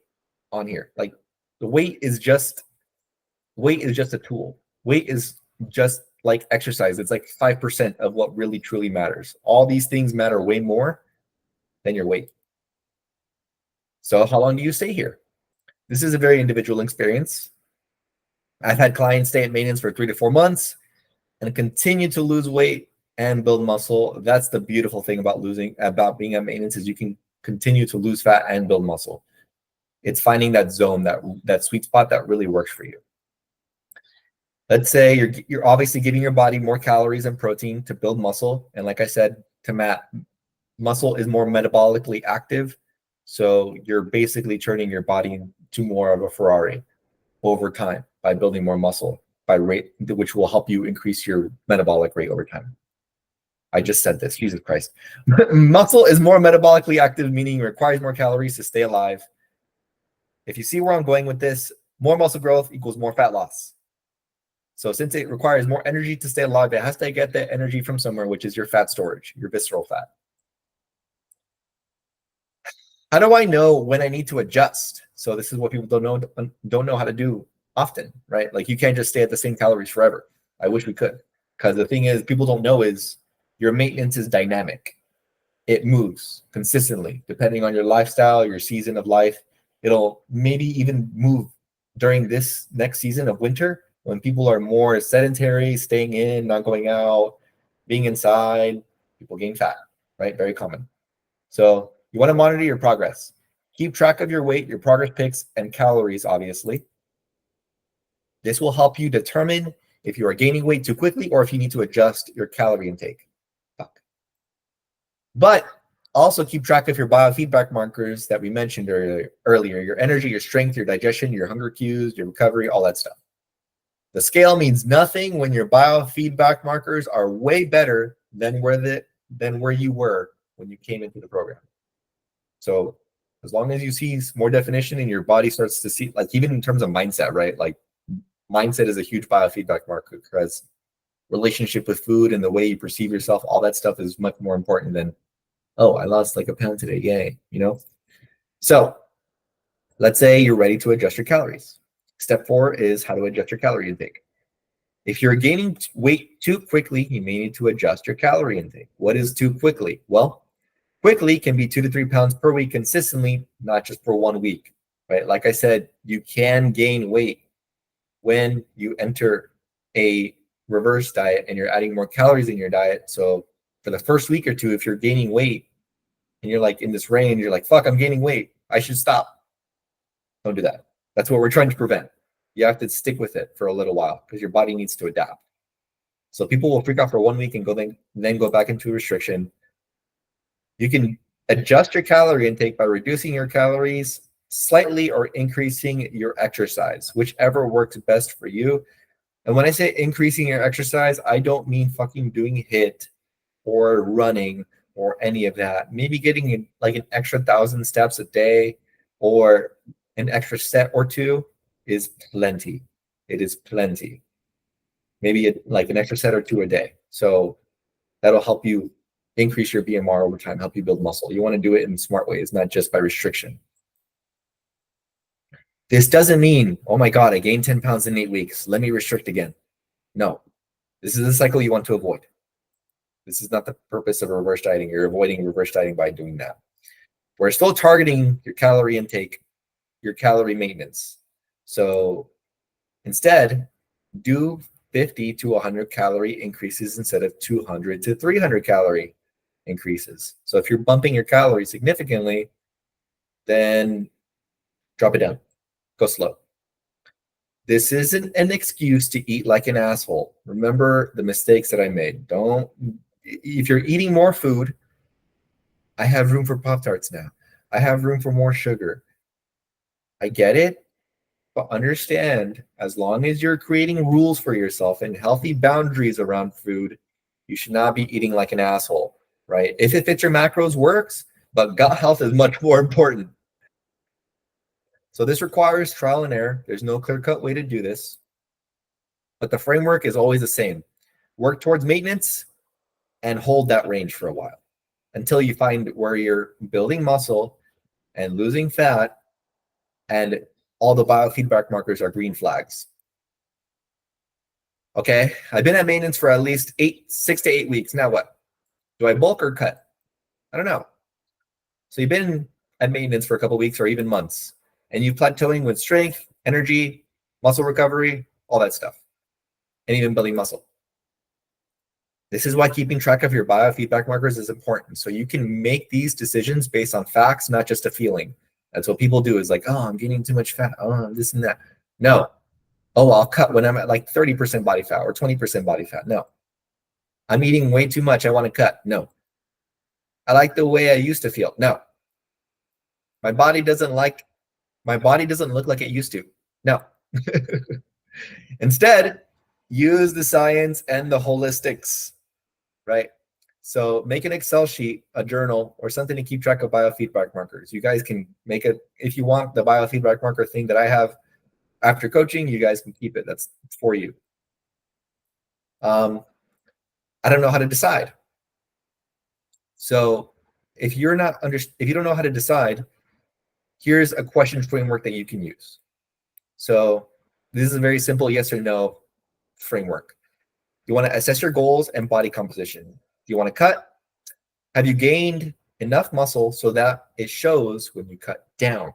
on here. Like the weight is just a tool. Weight is just like exercise. It's like 5% of what really truly matters. All these things matter way more than your weight. So how long do you stay here? This is a very individual experience. I've had clients stay at maintenance for 3 to 4 months and continue to lose weight and build muscle. That's the beautiful thing about being at maintenance, is you can continue to lose fat and build muscle. It's finding that zone, that sweet spot that really works for you. Let's say you're obviously giving your body more calories and protein to build muscle. And like I said to Matt, muscle is more metabolically active. So you're basically turning your body into more of a Ferrari over time by building more muscle by rate, which will help you increase your metabolic rate over time. I just said this, Jesus Christ. Muscle is more metabolically active, meaning it requires more calories to stay alive. If you see where I'm going with this, more muscle growth equals more fat loss. So since it requires more energy to stay alive, it has to get that energy from somewhere, which is your fat storage, your visceral fat. How do I know when I need to adjust? So this is what people don't know how to do often, right? Like you can't just stay at the same calories forever. I wish we could, because the thing is, people don't know is your maintenance is dynamic. It moves consistently depending on your lifestyle, your season of life. It'll maybe even move during this next season of winter when people are more sedentary, staying in, not going out, being inside. People gain fat, right? Very common. So you want to monitor your progress. Keep track of your weight, your progress pics, and calories, obviously. This will help you determine if you are gaining weight too quickly or if you need to adjust your calorie intake. But also keep track of your biofeedback markers that we mentioned earlier, your energy, your strength, your digestion, your hunger cues, your recovery, all that stuff. The scale means nothing when your biofeedback markers are way better than where you were when you came into the program. So as long as you see more definition and your body starts to see, like even in terms of mindset, right? Like mindset is a huge biofeedback marker because relationship with food and the way you perceive yourself, all that stuff is much more important than, oh, I lost like a pound today, yay, you know? So let's say you're ready to adjust your calories. Step 4 is how to adjust your calorie intake. If you're gaining weight too quickly, you may need to adjust your calorie intake. What is too quickly? Well, quickly can be 2 to 3 pounds per week consistently, not just for 1 week, right? Like I said, you can gain weight when you enter a reverse diet and you're adding more calories in your diet. So for the first week or two, if you're gaining weight and you're like in this range, you're like, fuck, I'm gaining weight, I should stop. Don't do that. That's what we're trying to prevent. You have to stick with it for a little while because your body needs to adapt. So people will freak out for 1 week and then go back into restriction. You can adjust your calorie intake by reducing your calories slightly or increasing your exercise, whichever works best for you. And when I say increasing your exercise, I don't mean fucking doing HIIT or running or any of that. Maybe getting like an extra 1,000 steps a day or an extra set or two is plenty. It is plenty. Maybe like an extra set or two a day. So that'll help you increase your BMR over time, help you build muscle. You want to do it in smart ways, not just by restriction. This doesn't mean, oh my God, I gained 10 pounds in 8 weeks. Let me restrict again. No, this is a cycle you want to avoid. This is not the purpose of reverse dieting. You're avoiding reverse dieting by doing that. We're still targeting your calorie intake, your calorie maintenance. So instead, do 50 to 100 calorie increases instead of 200 to 300 calorie increases. So if you're bumping your calories significantly, then drop it down. Go slow. This isn't an excuse to eat like an asshole. Remember the mistakes that I made. If you're eating more food, I have room for Pop-Tarts now. I have room for more sugar. I get it, but understand, as long as you're creating rules for yourself and healthy boundaries around food, you should not be eating like an asshole, right? If it fits your macros, works, but gut health is much more important. So this requires trial and error. There's no clear-cut way to do this, but the framework is always the same. Work towards maintenance and hold that range for a while until you find where you're building muscle and losing fat and all the biofeedback markers are green flags. Okay, I've been at maintenance for at least 6 to 8 weeks. Now what? Do I bulk or cut? I don't know. So you've been at maintenance for a couple of weeks or even months, and you're plateauing with strength, energy, muscle recovery, all that stuff, and even building muscle. This is why keeping track of your biofeedback markers is important. So you can make these decisions based on facts, not just a feeling. That's what people do is like, oh, I'm gaining too much fat. Oh, this and that. No. Oh, I'll cut when I'm at like 30% body fat or 20% body fat. No. I'm eating way too much. I want to cut. No. I like the way I used to feel. No. My body doesn't look like it used to. No. Instead, use the science and the holistics, right? So make an Excel sheet, a journal, or something to keep track of biofeedback markers. You guys can make it, if you want the biofeedback marker thing that I have after coaching, you guys can keep it. That's for you. I don't know how to decide. So if you don't know how to decide, here's a question framework that you can use. So this is a very simple yes or no framework. You want to assess your goals and body composition. Do you want to cut? Have you gained enough muscle so that it shows when you cut down,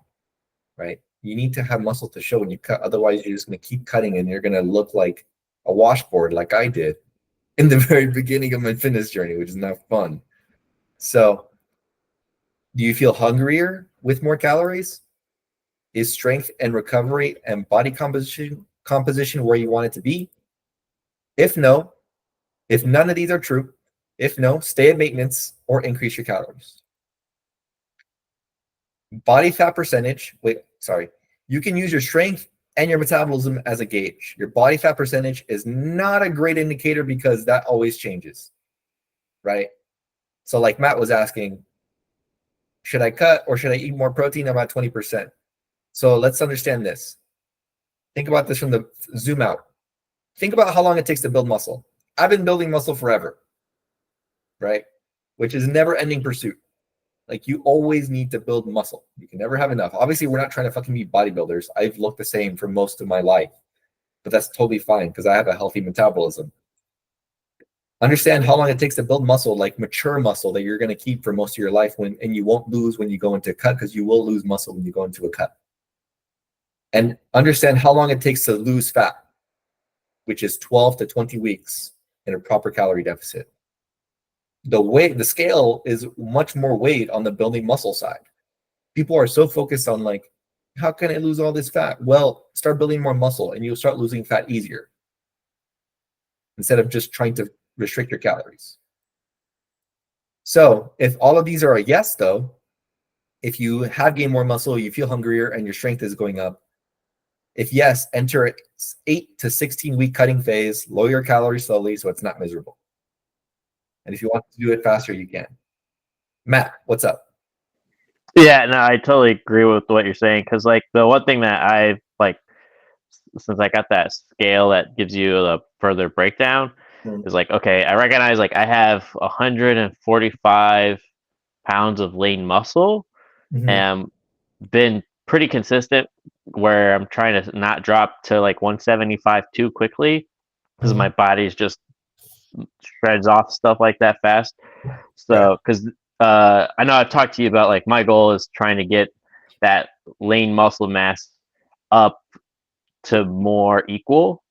right? You need to have muscle to show when you cut. Otherwise, you're just going to keep cutting and you're going to look like a washboard like I did in the very beginning of my fitness journey, which is not fun. So do you feel hungrier with more calories? Is strength and recovery and body composition where you want it to be? If no, if none of these are true, if no, stay at maintenance or increase your calories. Body fat percentage, you can use your strength and your metabolism as a gauge. Your body fat percentage is not a great indicator because that always changes, right? So like Matt was asking, should I cut or should I eat more protein? I'm at 20%. So let's understand this. Think about this from the zoom out. Think about how long it takes to build muscle. I've been building muscle forever, right? Which is a never-ending pursuit. Like you always need to build muscle. You can never have enough. Obviously, we're not trying to fucking be bodybuilders. I've looked the same for most of my life, but that's totally fine because I have a healthy metabolism. Understand how long it takes to build muscle, like mature muscle that you're going to keep for most of your life and you won't lose when you go into a cut because you will lose muscle when you go into a cut. And understand how long it takes to lose fat, which is 12 to 20 weeks in a proper calorie deficit. the scale is much more weight on the building muscle side. People are so focused on like, how can I lose all this fat? Well, start building more muscle and you'll start losing fat easier instead of just trying to restrict your calories. So if all of these are a yes, though, if you have gained more muscle, you feel hungrier and your strength is going up. If yes, enter 8 to 16 week cutting phase, lower your calories slowly so it's not miserable. And if you want to do it faster, you can. Matt, what's up? Yeah, no, I totally agree with what you're saying because like the one thing that I like since I got that scale that gives you a further breakdown is like, okay, I recognize like I have 145 pounds of lean muscle and been pretty consistent where I'm trying to not drop to like 175 too quickly because my body's just shreds off stuff like that fast. So, because I know I've talked to you about like my goal is trying to get that lean muscle mass up to more equal.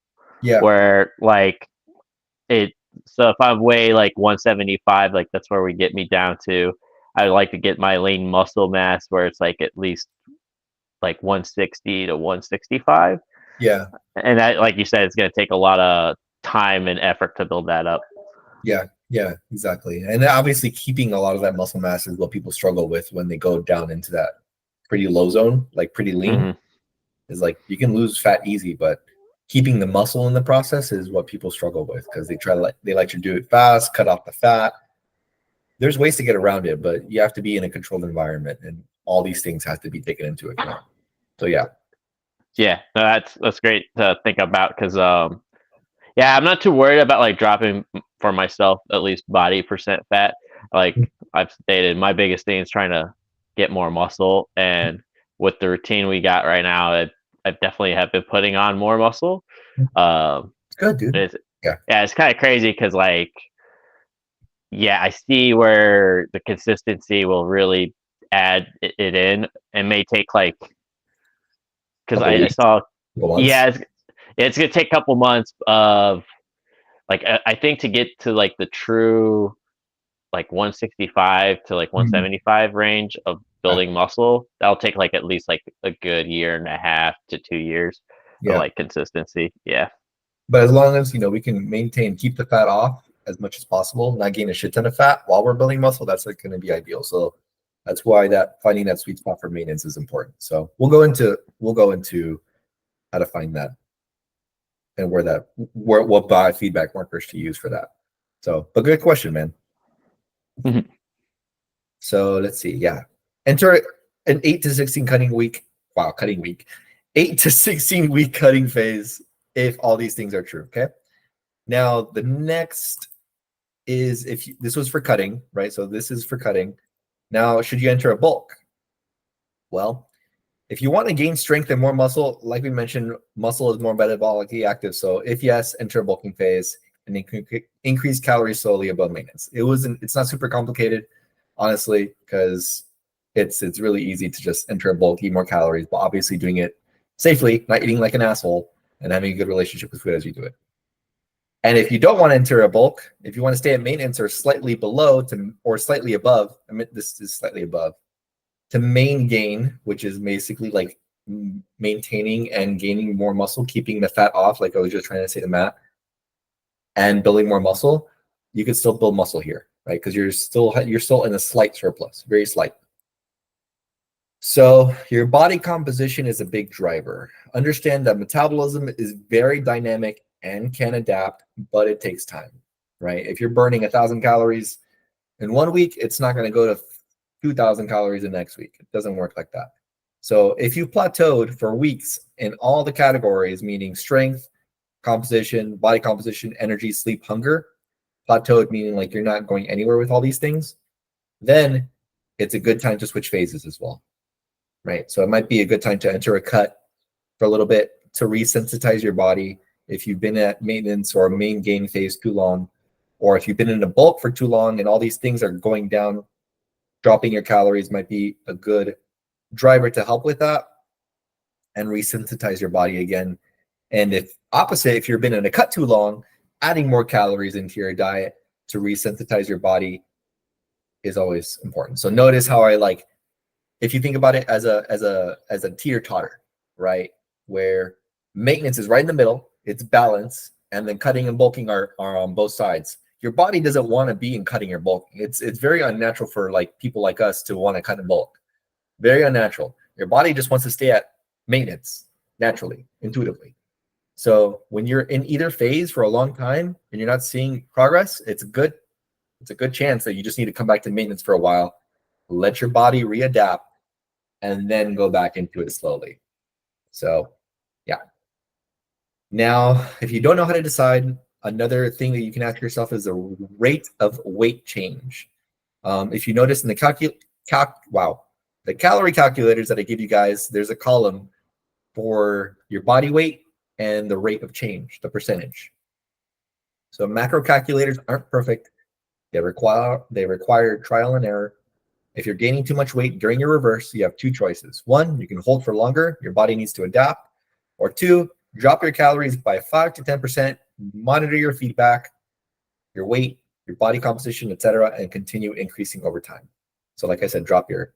Yeah. Where like it, so if I weigh like 175, like that's where we get me down to. I'd like to get my lean muscle mass where it's like at least like 160 to 165. Yeah. And that, like you said, it's going to take a lot of time and effort to build that up. Yeah, exactly. And obviously keeping a lot of that muscle mass is what people struggle with when they go down into that pretty low zone, like pretty lean. Is like you can lose fat easy, but keeping the muscle in the process is what people struggle with because they like to do it fast, cut off the fat. There's ways to get around it, but you have to be in a controlled environment, and all these things have to be taken into account. So yeah, no, that's great to think about because yeah, I'm not too worried about like dropping for myself at least body percent fat. Like I've stated, my biggest thing is trying to get more muscle, and with the routine we got right now, I definitely have been putting on more muscle. it's good, dude. It's kind of crazy because like, yeah, I see where the consistency will really add it in. It may take like, because I saw, it's gonna take a couple months of like I think to get to like the true like 165 to like 175 range of building muscle, that'll take like at least like a good year and a half to 2 years of like consistency. Yeah. But as long as we can keep the fat off as much as possible, not gain a shit ton of fat while we're building muscle, that's like going to be ideal. So that's why finding that sweet spot for maintenance is important. So we'll go into how to find that and what biofeedback markers to use for that. So, but good question, man. So let's see. Yeah. Enter an 8 to 16 cutting week. Wow, cutting week. 8 to 16 week cutting phase if all these things are true. Okay. Now the next is this was for cutting, right? So this is for cutting. Now, should you enter a bulk? Well, if you want to gain strength and more muscle, like we mentioned, muscle is more metabolically active. So if yes, enter a bulking phase and increase calories slowly above maintenance. It's not super complicated, honestly, because it's really easy to just enter a bulk, eat more calories, but obviously doing it safely, not eating like an asshole, and having a good relationship with food as you do it. And if you don't want to enter a bulk, if you want to stay at maintenance or slightly below or slightly above, this is slightly above, to main gain, which is basically like maintaining and gaining more muscle, keeping the fat off, like I was just trying to say to Matt, and building more muscle, you can still build muscle here, right? Because you're still in a slight surplus, very slight. So your body composition is a big driver. Understand that metabolism is very dynamic and can adapt, but it takes time, right? If you're burning 1,000 calories in 1 week, it's not going to go to 2,000 calories the next week. It doesn't work like that. So if you plateaued for weeks in all the categories, meaning strength, composition, body composition, energy, sleep, hunger, plateaued meaning like you're not going anywhere with all these things, then it's a good time to switch phases as well, right? So it might be a good time to enter a cut for a little bit to resensitize your body. If you've been at maintenance or main gain phase too long, or if you've been in a bulk for too long and all these things are going down, dropping your calories might be a good driver to help with that and resensitize your body again. And if you've been in a cut too long, adding more calories into your diet to resensitize your body is always important. So notice how I like, if you think about it as a teeter-totter, right? Where maintenance is right in the middle, it's balance, and then cutting and bulking are on both sides. Your body doesn't want to be in cutting or bulking. It's very unnatural for like people like us to want to cut and bulk. Very unnatural. Your body just wants to stay at maintenance naturally, intuitively. So when you're in either phase for a long time and you're not seeing progress, it's a good chance that you just need to come back to maintenance for a while, let your body readapt, and then go back into it slowly. So yeah. Now, if you don't know how to decide, another thing that you can ask yourself is the rate of weight change. If you notice in the the calorie calculators that I give you guys, there's a column for your body weight and the rate of change, the percentage. So macro calculators aren't perfect. They require trial and error. If you're gaining too much weight during your reverse, you have two choices. One, you can hold for longer. Your body needs to adapt. Or two, drop your calories by 5 to 10%, monitor your feedback, your weight, your body composition, etc., and continue increasing over time. So like I said, drop your.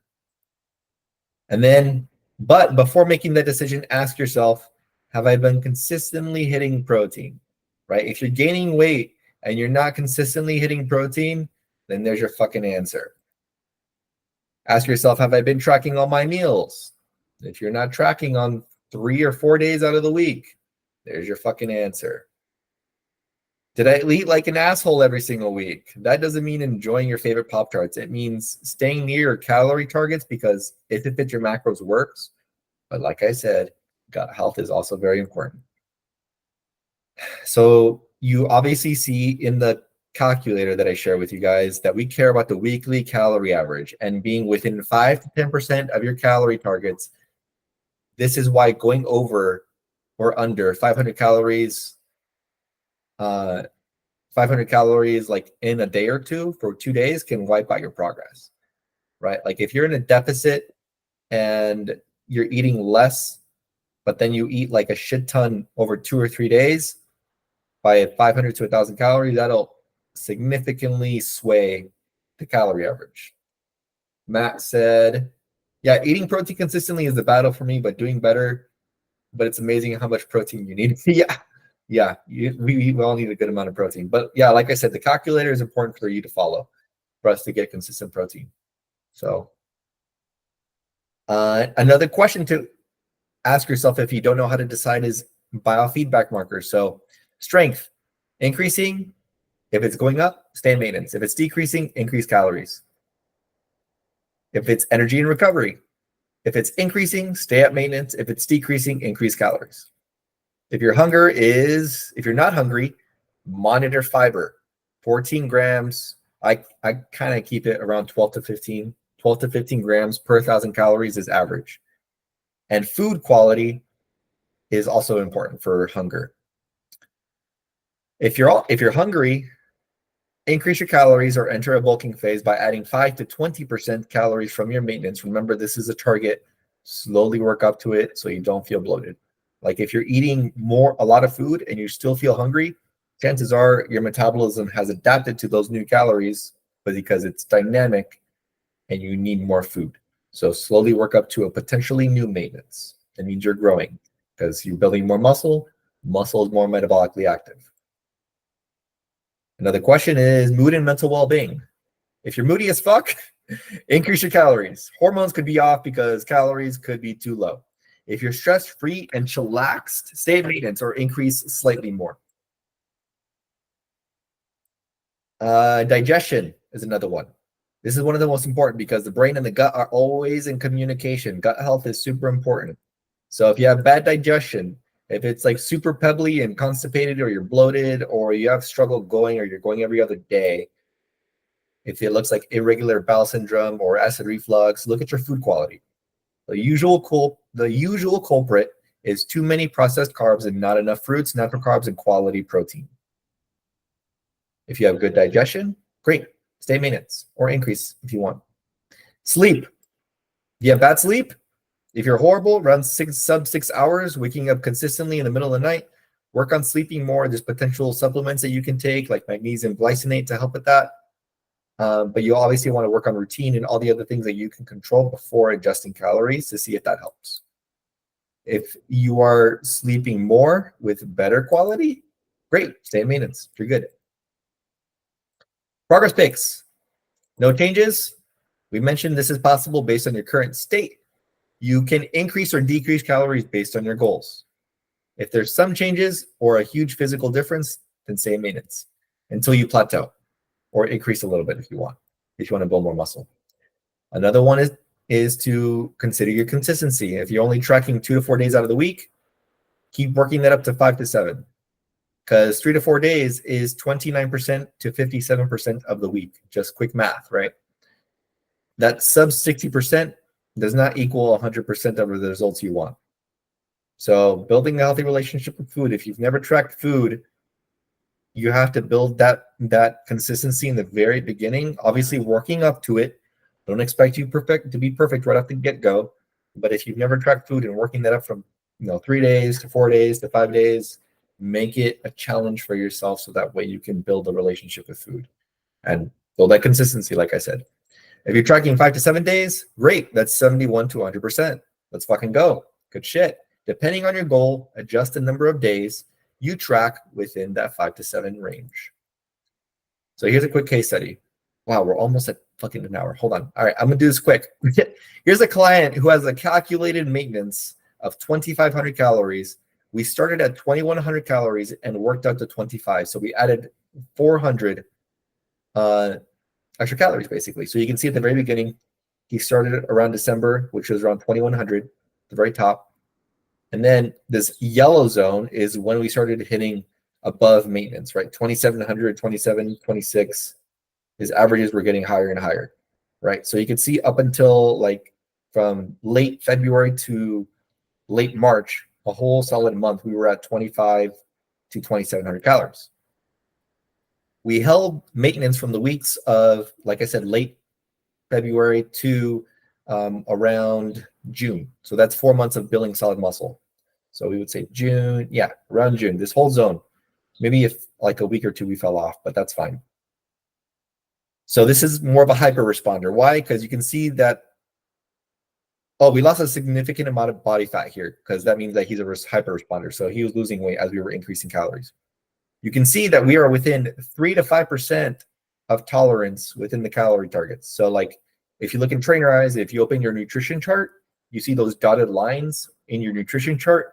And then, but before making that decision, ask yourself, have I been consistently hitting protein, right? If you're gaining weight and you're not consistently hitting protein, then there's your fucking answer. Ask yourself, have I been tracking all my meals? If you're not tracking on 3 or 4 days out of the week, there's your fucking answer. Did I eat like an asshole every single week? That doesn't mean enjoying your favorite Pop-Tarts. It means staying near your calorie targets, because if it fits your macros, works. But like I said, gut health is also very important. So you obviously see in the calculator that I share with you guys that we care about the weekly calorie average and being within 5 to 10% of your calorie targets. This is why going over or under 500 calories like in a day or two for 2 days can wipe out your progress, right? Like if you're in a deficit and you're eating less, but then you eat like a shit ton over 2 or 3 days by 500 to 1,000 calories, that'll significantly sway the calorie average. Matt said, yeah, eating protein consistently is the battle for me, but doing better. But it's amazing how much protein you need. Yeah, we all need a good amount of protein. But yeah, like I said, the calculator is important for you to follow for us to get consistent protein. So another question to ask yourself if you don't know how to decide is biofeedback markers. So strength, increasing. If it's going up, stay in maintenance. If it's decreasing, increase calories. If it's energy and recovery, if it's increasing, stay at maintenance. If it's decreasing, increase calories. If you're not hungry, monitor fiber. 14 grams. I kind of keep it around 12 to 15 grams per 1,000 calories is average. And food quality is also important for hunger. If you're hungry, increase your calories or enter a bulking phase by adding 5 to 20% calories from your maintenance. Remember, this is a target. Slowly work up to it so you don't feel bloated. Like if you're eating a lot of food and you still feel hungry, chances are your metabolism has adapted to those new calories, but because it's dynamic and you need more food. So slowly work up to a potentially new maintenance. That means you're growing because you're building more muscle. Muscle is more metabolically active. Another question is mood and mental well-being. If you're moody as fuck, increase your calories. Hormones could be off because calories could be too low. If you're stress-free and chillaxed, stay at maintenance or increase slightly more. Digestion is another one. This is one of the most important because the brain and the gut are always in communication. Gut health is super important. So if you have bad digestion, if it's like super pebbly and constipated, or you're bloated, or you have struggle going, or you're going every other day, if it looks like irregular bowel syndrome or acid reflux, look at your food quality. The usual culprit is too many processed carbs and not enough fruits, natural carbs, and quality protein. If you have good digestion, great. Stay maintenance or increase if you want. Sleep. You have bad sleep? If you're horrible, run sub 6 hours, waking up consistently in the middle of the night, Work on sleeping more. There's potential supplements that you can take, like magnesium glycinate, to help with that. But you obviously want to work on routine and all the other things that you can control before adjusting calories to see if that helps. If you are sleeping more with better quality, great, stay in maintenance. You're good. Progress pics. No changes. We mentioned this is possible based on your current state. You can increase or decrease calories based on your goals. If there's some changes or a huge physical difference, then stay in maintenance until you plateau, or increase a little bit if you want to build more muscle. Another one is to consider your consistency. If you're only tracking 2 to 4 days out of the week, keep working that up to 5 to 7, because 3 to 4 days is 29% to 57% of the week. Just quick math, right? That sub 60% does not equal 100% of the results you want. So building a healthy relationship with food, if you've never tracked food, you have to build that consistency in the very beginning, obviously working up to it. Don't expect you to be perfect right off the get-go. But if you've never tracked food and working that up from 3 days to 4 days to 5 days, make it a challenge for yourself so that way you can build a relationship with food and build that consistency, like I said. If you're tracking 5 to 7 days, great. That's 71 to 100%. Let's fucking go. Good shit. Depending on your goal, adjust the number of days you track within that 5 to 7 range. So here's a quick case study. Wow, we're almost at fucking an hour. Hold on. All right, I'm gonna do this quick. Here's a client who has a calculated maintenance of 2,500 calories. We started at 2,100 calories and worked up to 25. So we added 400 extra calories, basically. So you can see at the very beginning, he started around December, which was around 2,100, the very top. And then this yellow zone is when we started hitting above maintenance, right? 2,700, 27, 26. His averages were getting higher and higher, right? So you can see up until like from late February to late March, a whole solid month, we were at 25 to 2,700 calories. We held maintenance from the weeks of, like I said, late February to around June. So that's 4 months of building solid muscle. So we would say June, yeah, around June, this whole zone. Maybe if like a week or two we fell off, but that's fine. So this is more of a hyper responder. Why? Because you can see that, oh, we lost a significant amount of body fat here, because that means that he's a hyper responder. So he was losing weight as we were increasing calories. You can see that we are within 3 to 5% of tolerance within the calorie targets. So like if you look in Trainer Eyes, if you open your nutrition chart, you see those dotted lines in your nutrition chart.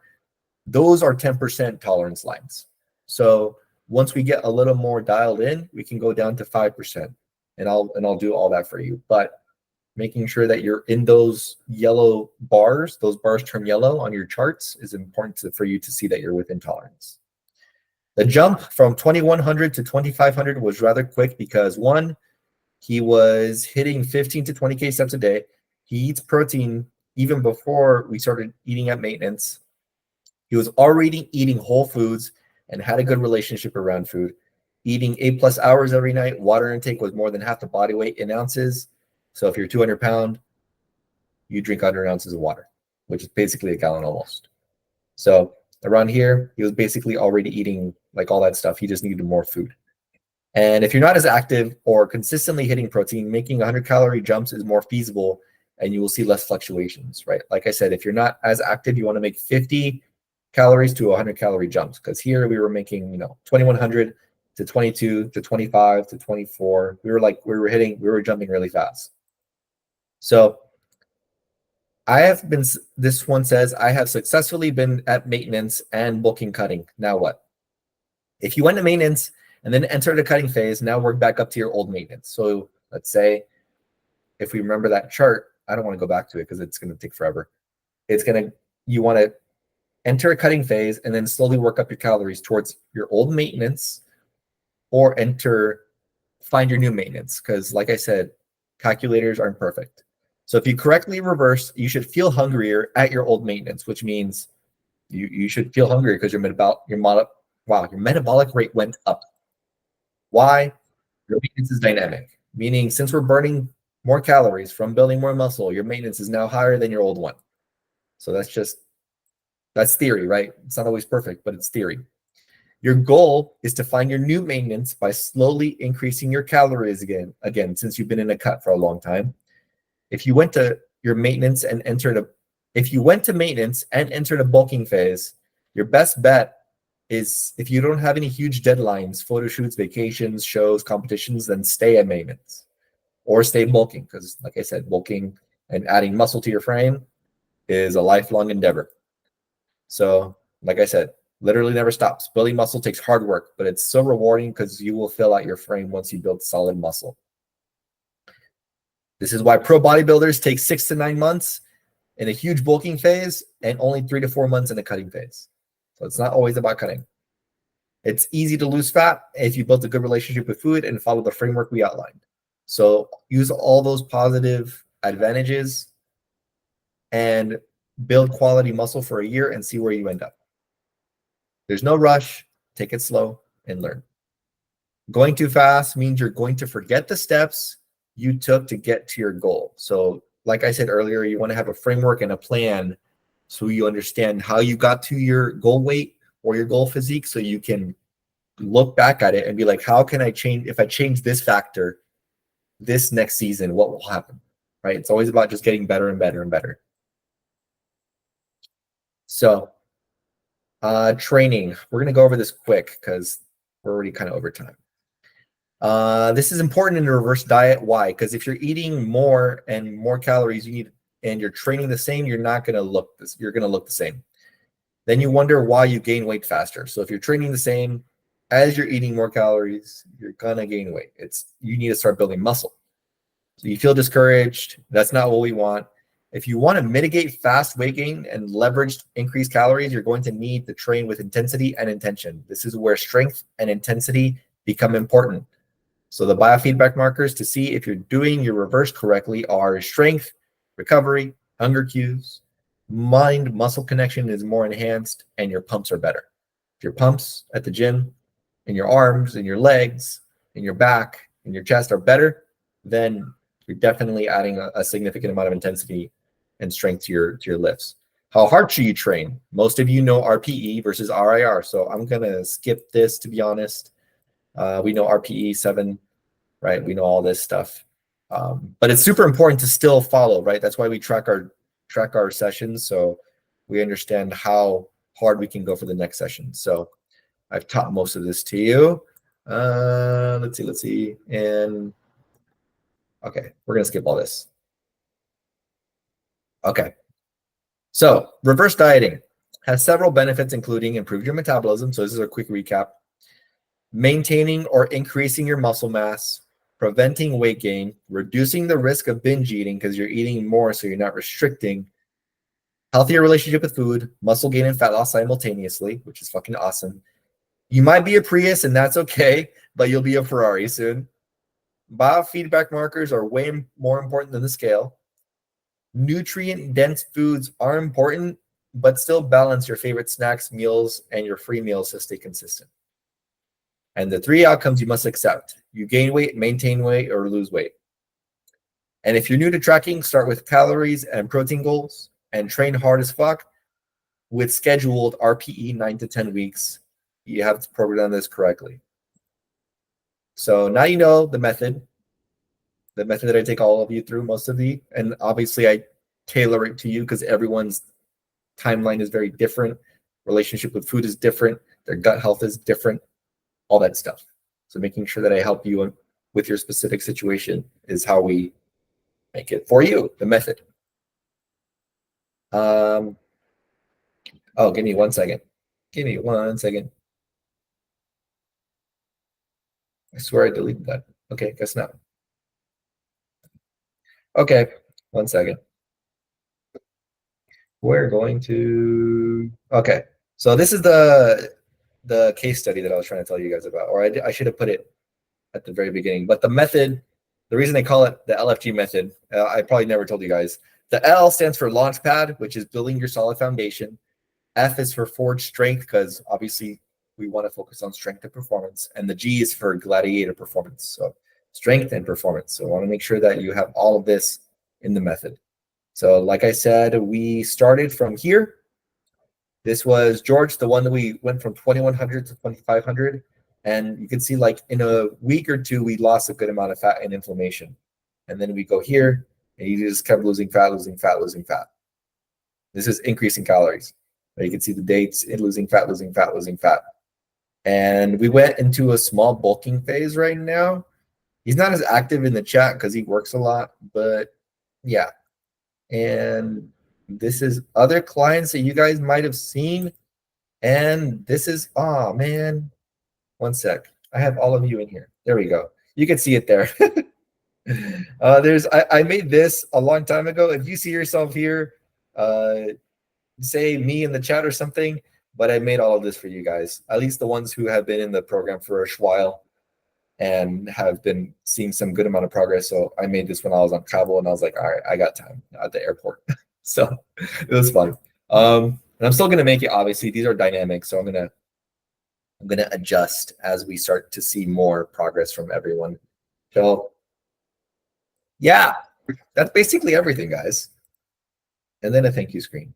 Those are 10% tolerance lines. So once we get a little more dialed in, we can go down to 5%. And I'll do all that for you. But making sure that you're in those yellow bars, those bars turn yellow on your charts, is important for you to see that you're within tolerance. The jump from 2,100 to 2,500 was rather quick because, one, he was hitting 15 to 20K steps a day. He eats protein even before we started eating at maintenance. He was already eating whole foods and had a good relationship around food. Eating 8+ hours every night. Water intake was more than half the body weight in ounces. So if you're 200 pounds, you drink 100 ounces of water, which is basically a gallon almost. So around here, he was basically already eating like all that stuff. He just needed more food. And if you're not as active or consistently hitting protein, making 100-calorie jumps is more feasible, and you will see less fluctuations, right? Like I said, if you're not as active, you want to make 50 calories to 100-calorie jumps, because here we were making 2,100 to 22 to 25 to 24. We were jumping really fast. So this one says, I have successfully been at maintenance and bulking cutting. Now what? If you went to maintenance and then entered a cutting phase, now work back up to your old maintenance. So let's say, if we remember that chart, I don't want to go back to it because it's going to take forever. You want to enter a cutting phase and then slowly work up your calories towards your old maintenance, or find your new maintenance. Because like I said, calculators aren't perfect. So if you correctly reverse, you should feel hungrier at your old maintenance, which means you should feel hungrier because your metabolic rate went up. Why? Your maintenance is dynamic, meaning since we're burning more calories from building more muscle, your maintenance is now higher than your old one. So that's theory, right? It's not always perfect, but it's theory. Your goal is to find your new maintenance by slowly increasing your calories again, since you've been in a cut for a long time. If you went to maintenance and entered a bulking phase, your best bet is, if you don't have any huge deadlines, photo shoots, vacations, shows, competitions, then stay at maintenance or stay bulking. Because like I said, bulking and adding muscle to your frame is a lifelong endeavor. So like I said, literally never stops. Building muscle takes hard work, but it's so rewarding because you will fill out your frame once you build solid muscle. This is why pro bodybuilders take 6 to 9 months in a huge bulking phase and only 3 to 4 months in a cutting phase. So it's not always about cutting. It's easy to lose fat if you build a good relationship with food and follow the framework we outlined. So use all those positive advantages and build quality muscle for a year and see where you end up. There's no rush. Take it slow and learn. Going too fast means you're going to forget the steps you took to get to your goal. So like I said earlier, you want to have a framework and a plan so you understand how you got to your goal weight or your goal physique, so you can look back at it and be like, how can I change? If I change this factor this next season, what will happen? Right? It's always about just getting better and better and better. So training, we're going to go over this quick because we're already kind of over time. This is important in a reverse diet. Why? Because if you're eating more and more calories and you're training the same, you're not going to look this. You're going to look the same. Then you wonder why you gain weight faster. So if you're training the same as you're eating more calories, you're gonna gain weight. You need to start building muscle. So you feel discouraged. That's not what we want. If you want to mitigate fast weight gain and leverage increased calories, you're going to need to train with intensity and intention. This is where strength and intensity become important. So the biofeedback markers to see if you're doing your reverse correctly are strength, recovery, hunger cues, mind-muscle connection is more enhanced, and your pumps are better. If your pumps at the gym, in your arms, in your legs, in your back, in your chest are better, then you're definitely adding a significant amount of intensity and strength to your lifts. How hard should you train? Most of you know RPE versus RIR, so I'm gonna skip this, to be honest. We know RPE 7, right? We know all this stuff, but it's super important to still follow, right? That's why we track our sessions, so we understand how hard we can go for the next session. So I've taught most of this to you. Let's see. And okay, we're gonna skip all this. Okay. So reverse dieting has several benefits, including improve your metabolism. So this is a quick recap. Maintaining or increasing your muscle mass, preventing weight gain, reducing the risk of binge eating because you're eating more so you're not restricting, healthier relationship with food, muscle gain and fat loss simultaneously, which is fucking awesome. You might be a Prius and that's okay, but you'll be a Ferrari soon. Biofeedback markers are way more important than the scale. Nutrient-dense foods are important, but still balance your favorite snacks, meals, and your free meals to stay consistent. And the 3 outcomes you must accept. You gain weight, maintain weight, or lose weight. And if you're new to tracking, start with calories and protein goals and train hard as fuck with scheduled RPE 9 to 10 weeks. You have to program this correctly. So now you know the method that I take all of you through, most of the, and obviously I tailor it to you because everyone's timeline is very different. Relationship with food is different. Their gut health is different, all that stuff. So making sure that I help you with your specific situation is how we make it for you, the method. Oh, give me 1 second. Give me 1 second. I swear I deleted that. Okay, guess not. Okay, 1 second. We're going to, okay. So this is the case study that I was trying to tell you guys about, or I should have put it at the very beginning. But the method, the reason they call it the LFG method, I probably never told you guys. The L stands for Launchpad, which is building your solid foundation. F is for Forge Strength, because obviously we want to focus on strength and performance. And the G is for Gladiator Performance. So strength and performance. So I want to make sure that you have all of this in the method. So like I said, we started from here. This was George, the one that we went from 2100 to 2500. And you can see like in a week or two, we lost a good amount of fat and inflammation. And then we go here and you just kept losing fat, losing fat, losing fat. This is increasing calories. You can see the dates in losing fat, losing fat, losing fat. And we went into a small bulking phase right now. He's not as active in the chat because he works a lot, but yeah. And this is other clients that you guys might have seen. And this is, oh man, one sec. I have all of you in here. There we go. You can see it there. I made this a long time ago. If you see yourself here, say me in the chat or something, but I made all of this for you guys, at least the ones who have been in the program for a while and have been seeing some good amount of progress. So I made this when I was on travel and I was like, all right, I got time at the airport. So it was fun. And I'm still going to make it, obviously. These are dynamic, so I'm going to adjust as we start to see more progress from everyone. So yeah, that's basically everything, guys. And then a thank you screen.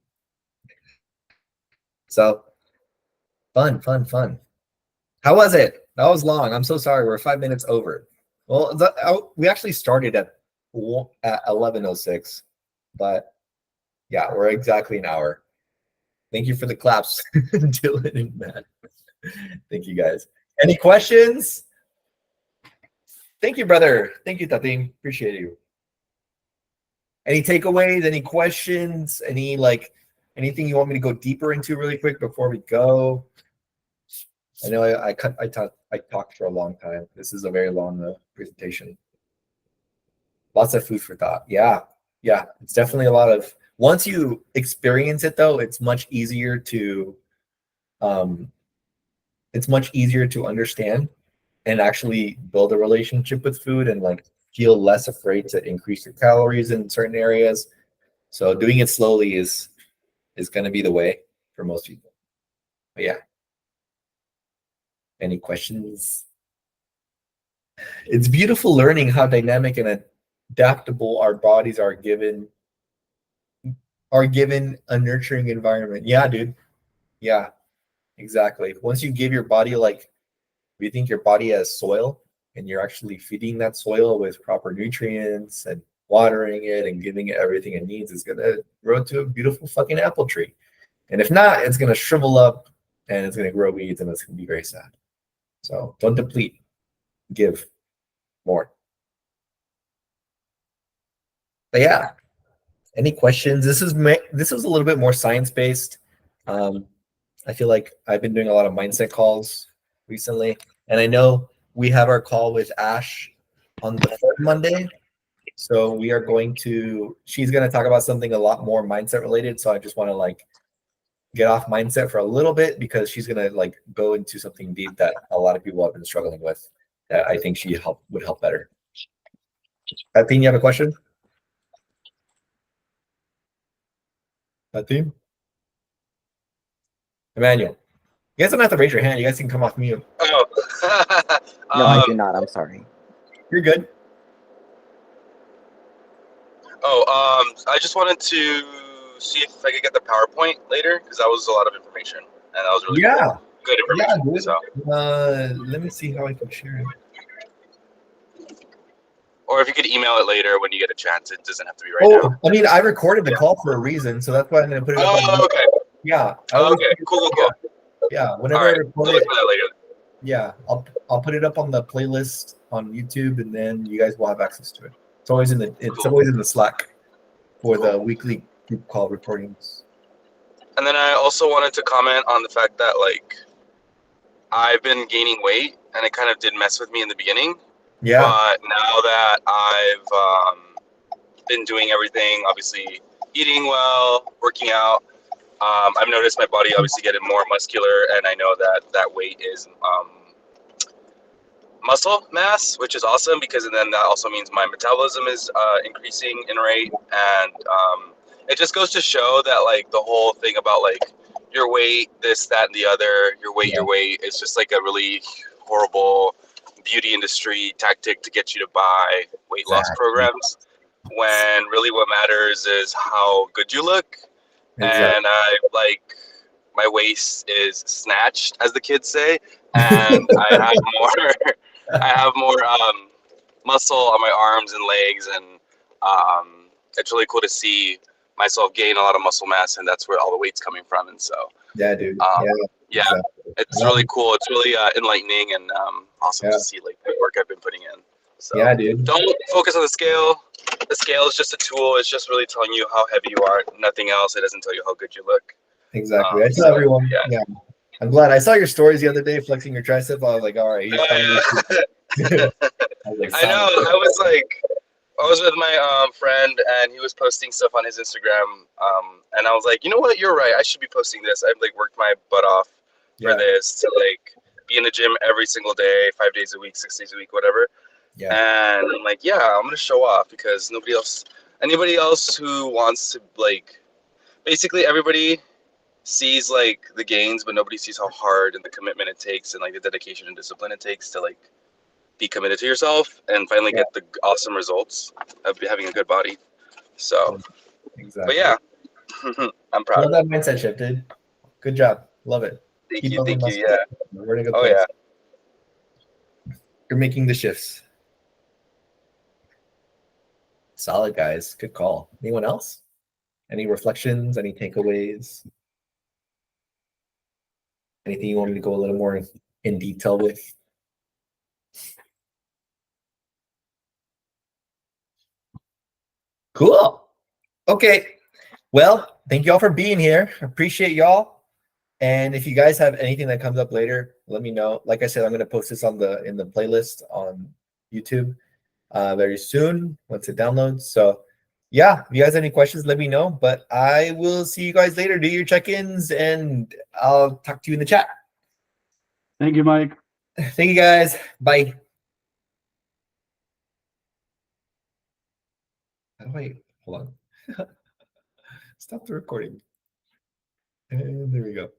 So fun. How was it? That was long. I'm so sorry. We're 5 minutes over. Well, we actually started at 11:06, but yeah, we're exactly an hour. Thank you for the claps, Dylan and Matt. Thank you, guys. Any questions? Thank you, brother. Thank you, Tatin. Appreciate you. Any takeaways? Any questions? Anything you want me to go deeper into really quick before we go? I know I talked for a long time. This is a very long presentation. Lots of food for thought. Yeah. It's definitely a lot of. Once you experience it, though, it's much easier to. It's much easier to understand and actually build a relationship with food and like feel less afraid to increase your calories in certain areas. So doing it slowly is going to be the way for most people. But yeah. Any questions? It's beautiful learning how dynamic and adaptable our bodies are given a nurturing environment. Yeah, dude. Yeah, exactly. Once you give your body, like, if you think your body has soil and you're actually feeding that soil with proper nutrients and watering it and giving it everything it needs, it's going to grow to a beautiful fucking apple tree. And if not, it's going to shrivel up and it's going to grow weeds and it's going to be very sad. So don't deplete, give more. But yeah, any questions? This was a little bit more science-based. I feel like I've been doing a lot of mindset calls recently, and I know we have our call with Ash on the third Monday. So we are she's going to talk about something a lot more mindset related. So I just want to get off mindset for a little bit because she's going to go into something deep that a lot of people have been struggling with that I think would help better. Athene, you have a question? Athene? Emmanuel. You guys don't have to raise your hand. You guys can come off mute. Oh. No, I do not. I'm sorry. You're good. I just wanted to see if I could get the PowerPoint later because that was a lot of information and that was really good information. Yeah, so. Let me see how I can share it. Or if you could email it later when you get a chance. It doesn't have to be right now. I mean, I recorded the call for a reason, so that's why I'm going to put it up. Oh, okay. Yeah. Okay, cool. Yeah, whenever I record we'll look for that later. Yeah, I'll put it up on the playlist on YouTube, and then you guys will have access to it. It's always in the Slack for the weekly group call recordings. And then I also wanted to comment on the fact that I've been gaining weight, and it kind of did mess with me in the beginning. Yeah. But now that I've been doing everything, obviously eating well, working out, I've noticed my body obviously getting more muscular, and I know that weight is muscle mass, which is awesome because then that also means my metabolism is increasing in rate, and it just goes to show that the whole thing about your weight, this, that, and the other, your weight is just a really horrible beauty industry tactic to get you to buy weight loss programs, when really what matters is how good you look. Exactly. And my waist is snatched, as the kids say, and I have more I have more muscle on my arms and legs, and it's really cool to see myself gain a lot of muscle mass, and that's where all the weight's coming from. And so Yeah, dude. yeah, Exactly. it's really cool. It's really enlightening and awesome Yeah. to see like the work I've been putting in. So Yeah, dude. don't focus on the scale. The scale is just a tool. It's just really telling you how heavy you are, nothing else. It doesn't tell you how good you look. Exactly. I tell everyone. Yeah. I'm glad. I saw your stories the other day flexing your tricep. I was like, all right, he's coming. I was like, I know. I was with my friend, and he was posting stuff on his Instagram, and I was like, you know what? You're right. I should be posting this. I've like worked my butt off for this to like be in the gym every single day, 5 days a week, 6 days a week, whatever. Yeah. And I'm like, yeah, I'm gonna show off because anybody else who wants to like, basically everybody sees like the gains, but nobody sees how hard and the commitment it takes and like the dedication and discipline it takes to like be committed to yourself and finally get the awesome results of having a good body. So, Exactly. but yeah, I'm proud. Love that mindset shift, dude. Good job. Love it. Thank Keep you. building Thank you. muscle. Yeah. We're in a good Oh place. yeah. You're making the shifts. Solid, guys. Good call. Anyone else? Any reflections? Any takeaways? Anything you want me to go a little more in detail with? Cool. Okay. Well, thank you all for being here. Appreciate y'all. And if you guys have anything that comes up later, let me know. Like I said, I'm going to post this in the playlist on YouTube very soon once it downloads. So yeah, if you guys have any questions, let me know. But I will see you guys later. Do your check-ins, and I'll talk to you in the chat. Thank you, Mike. Thank you, guys. Bye. How do I hold on? Stop the recording. And there we go.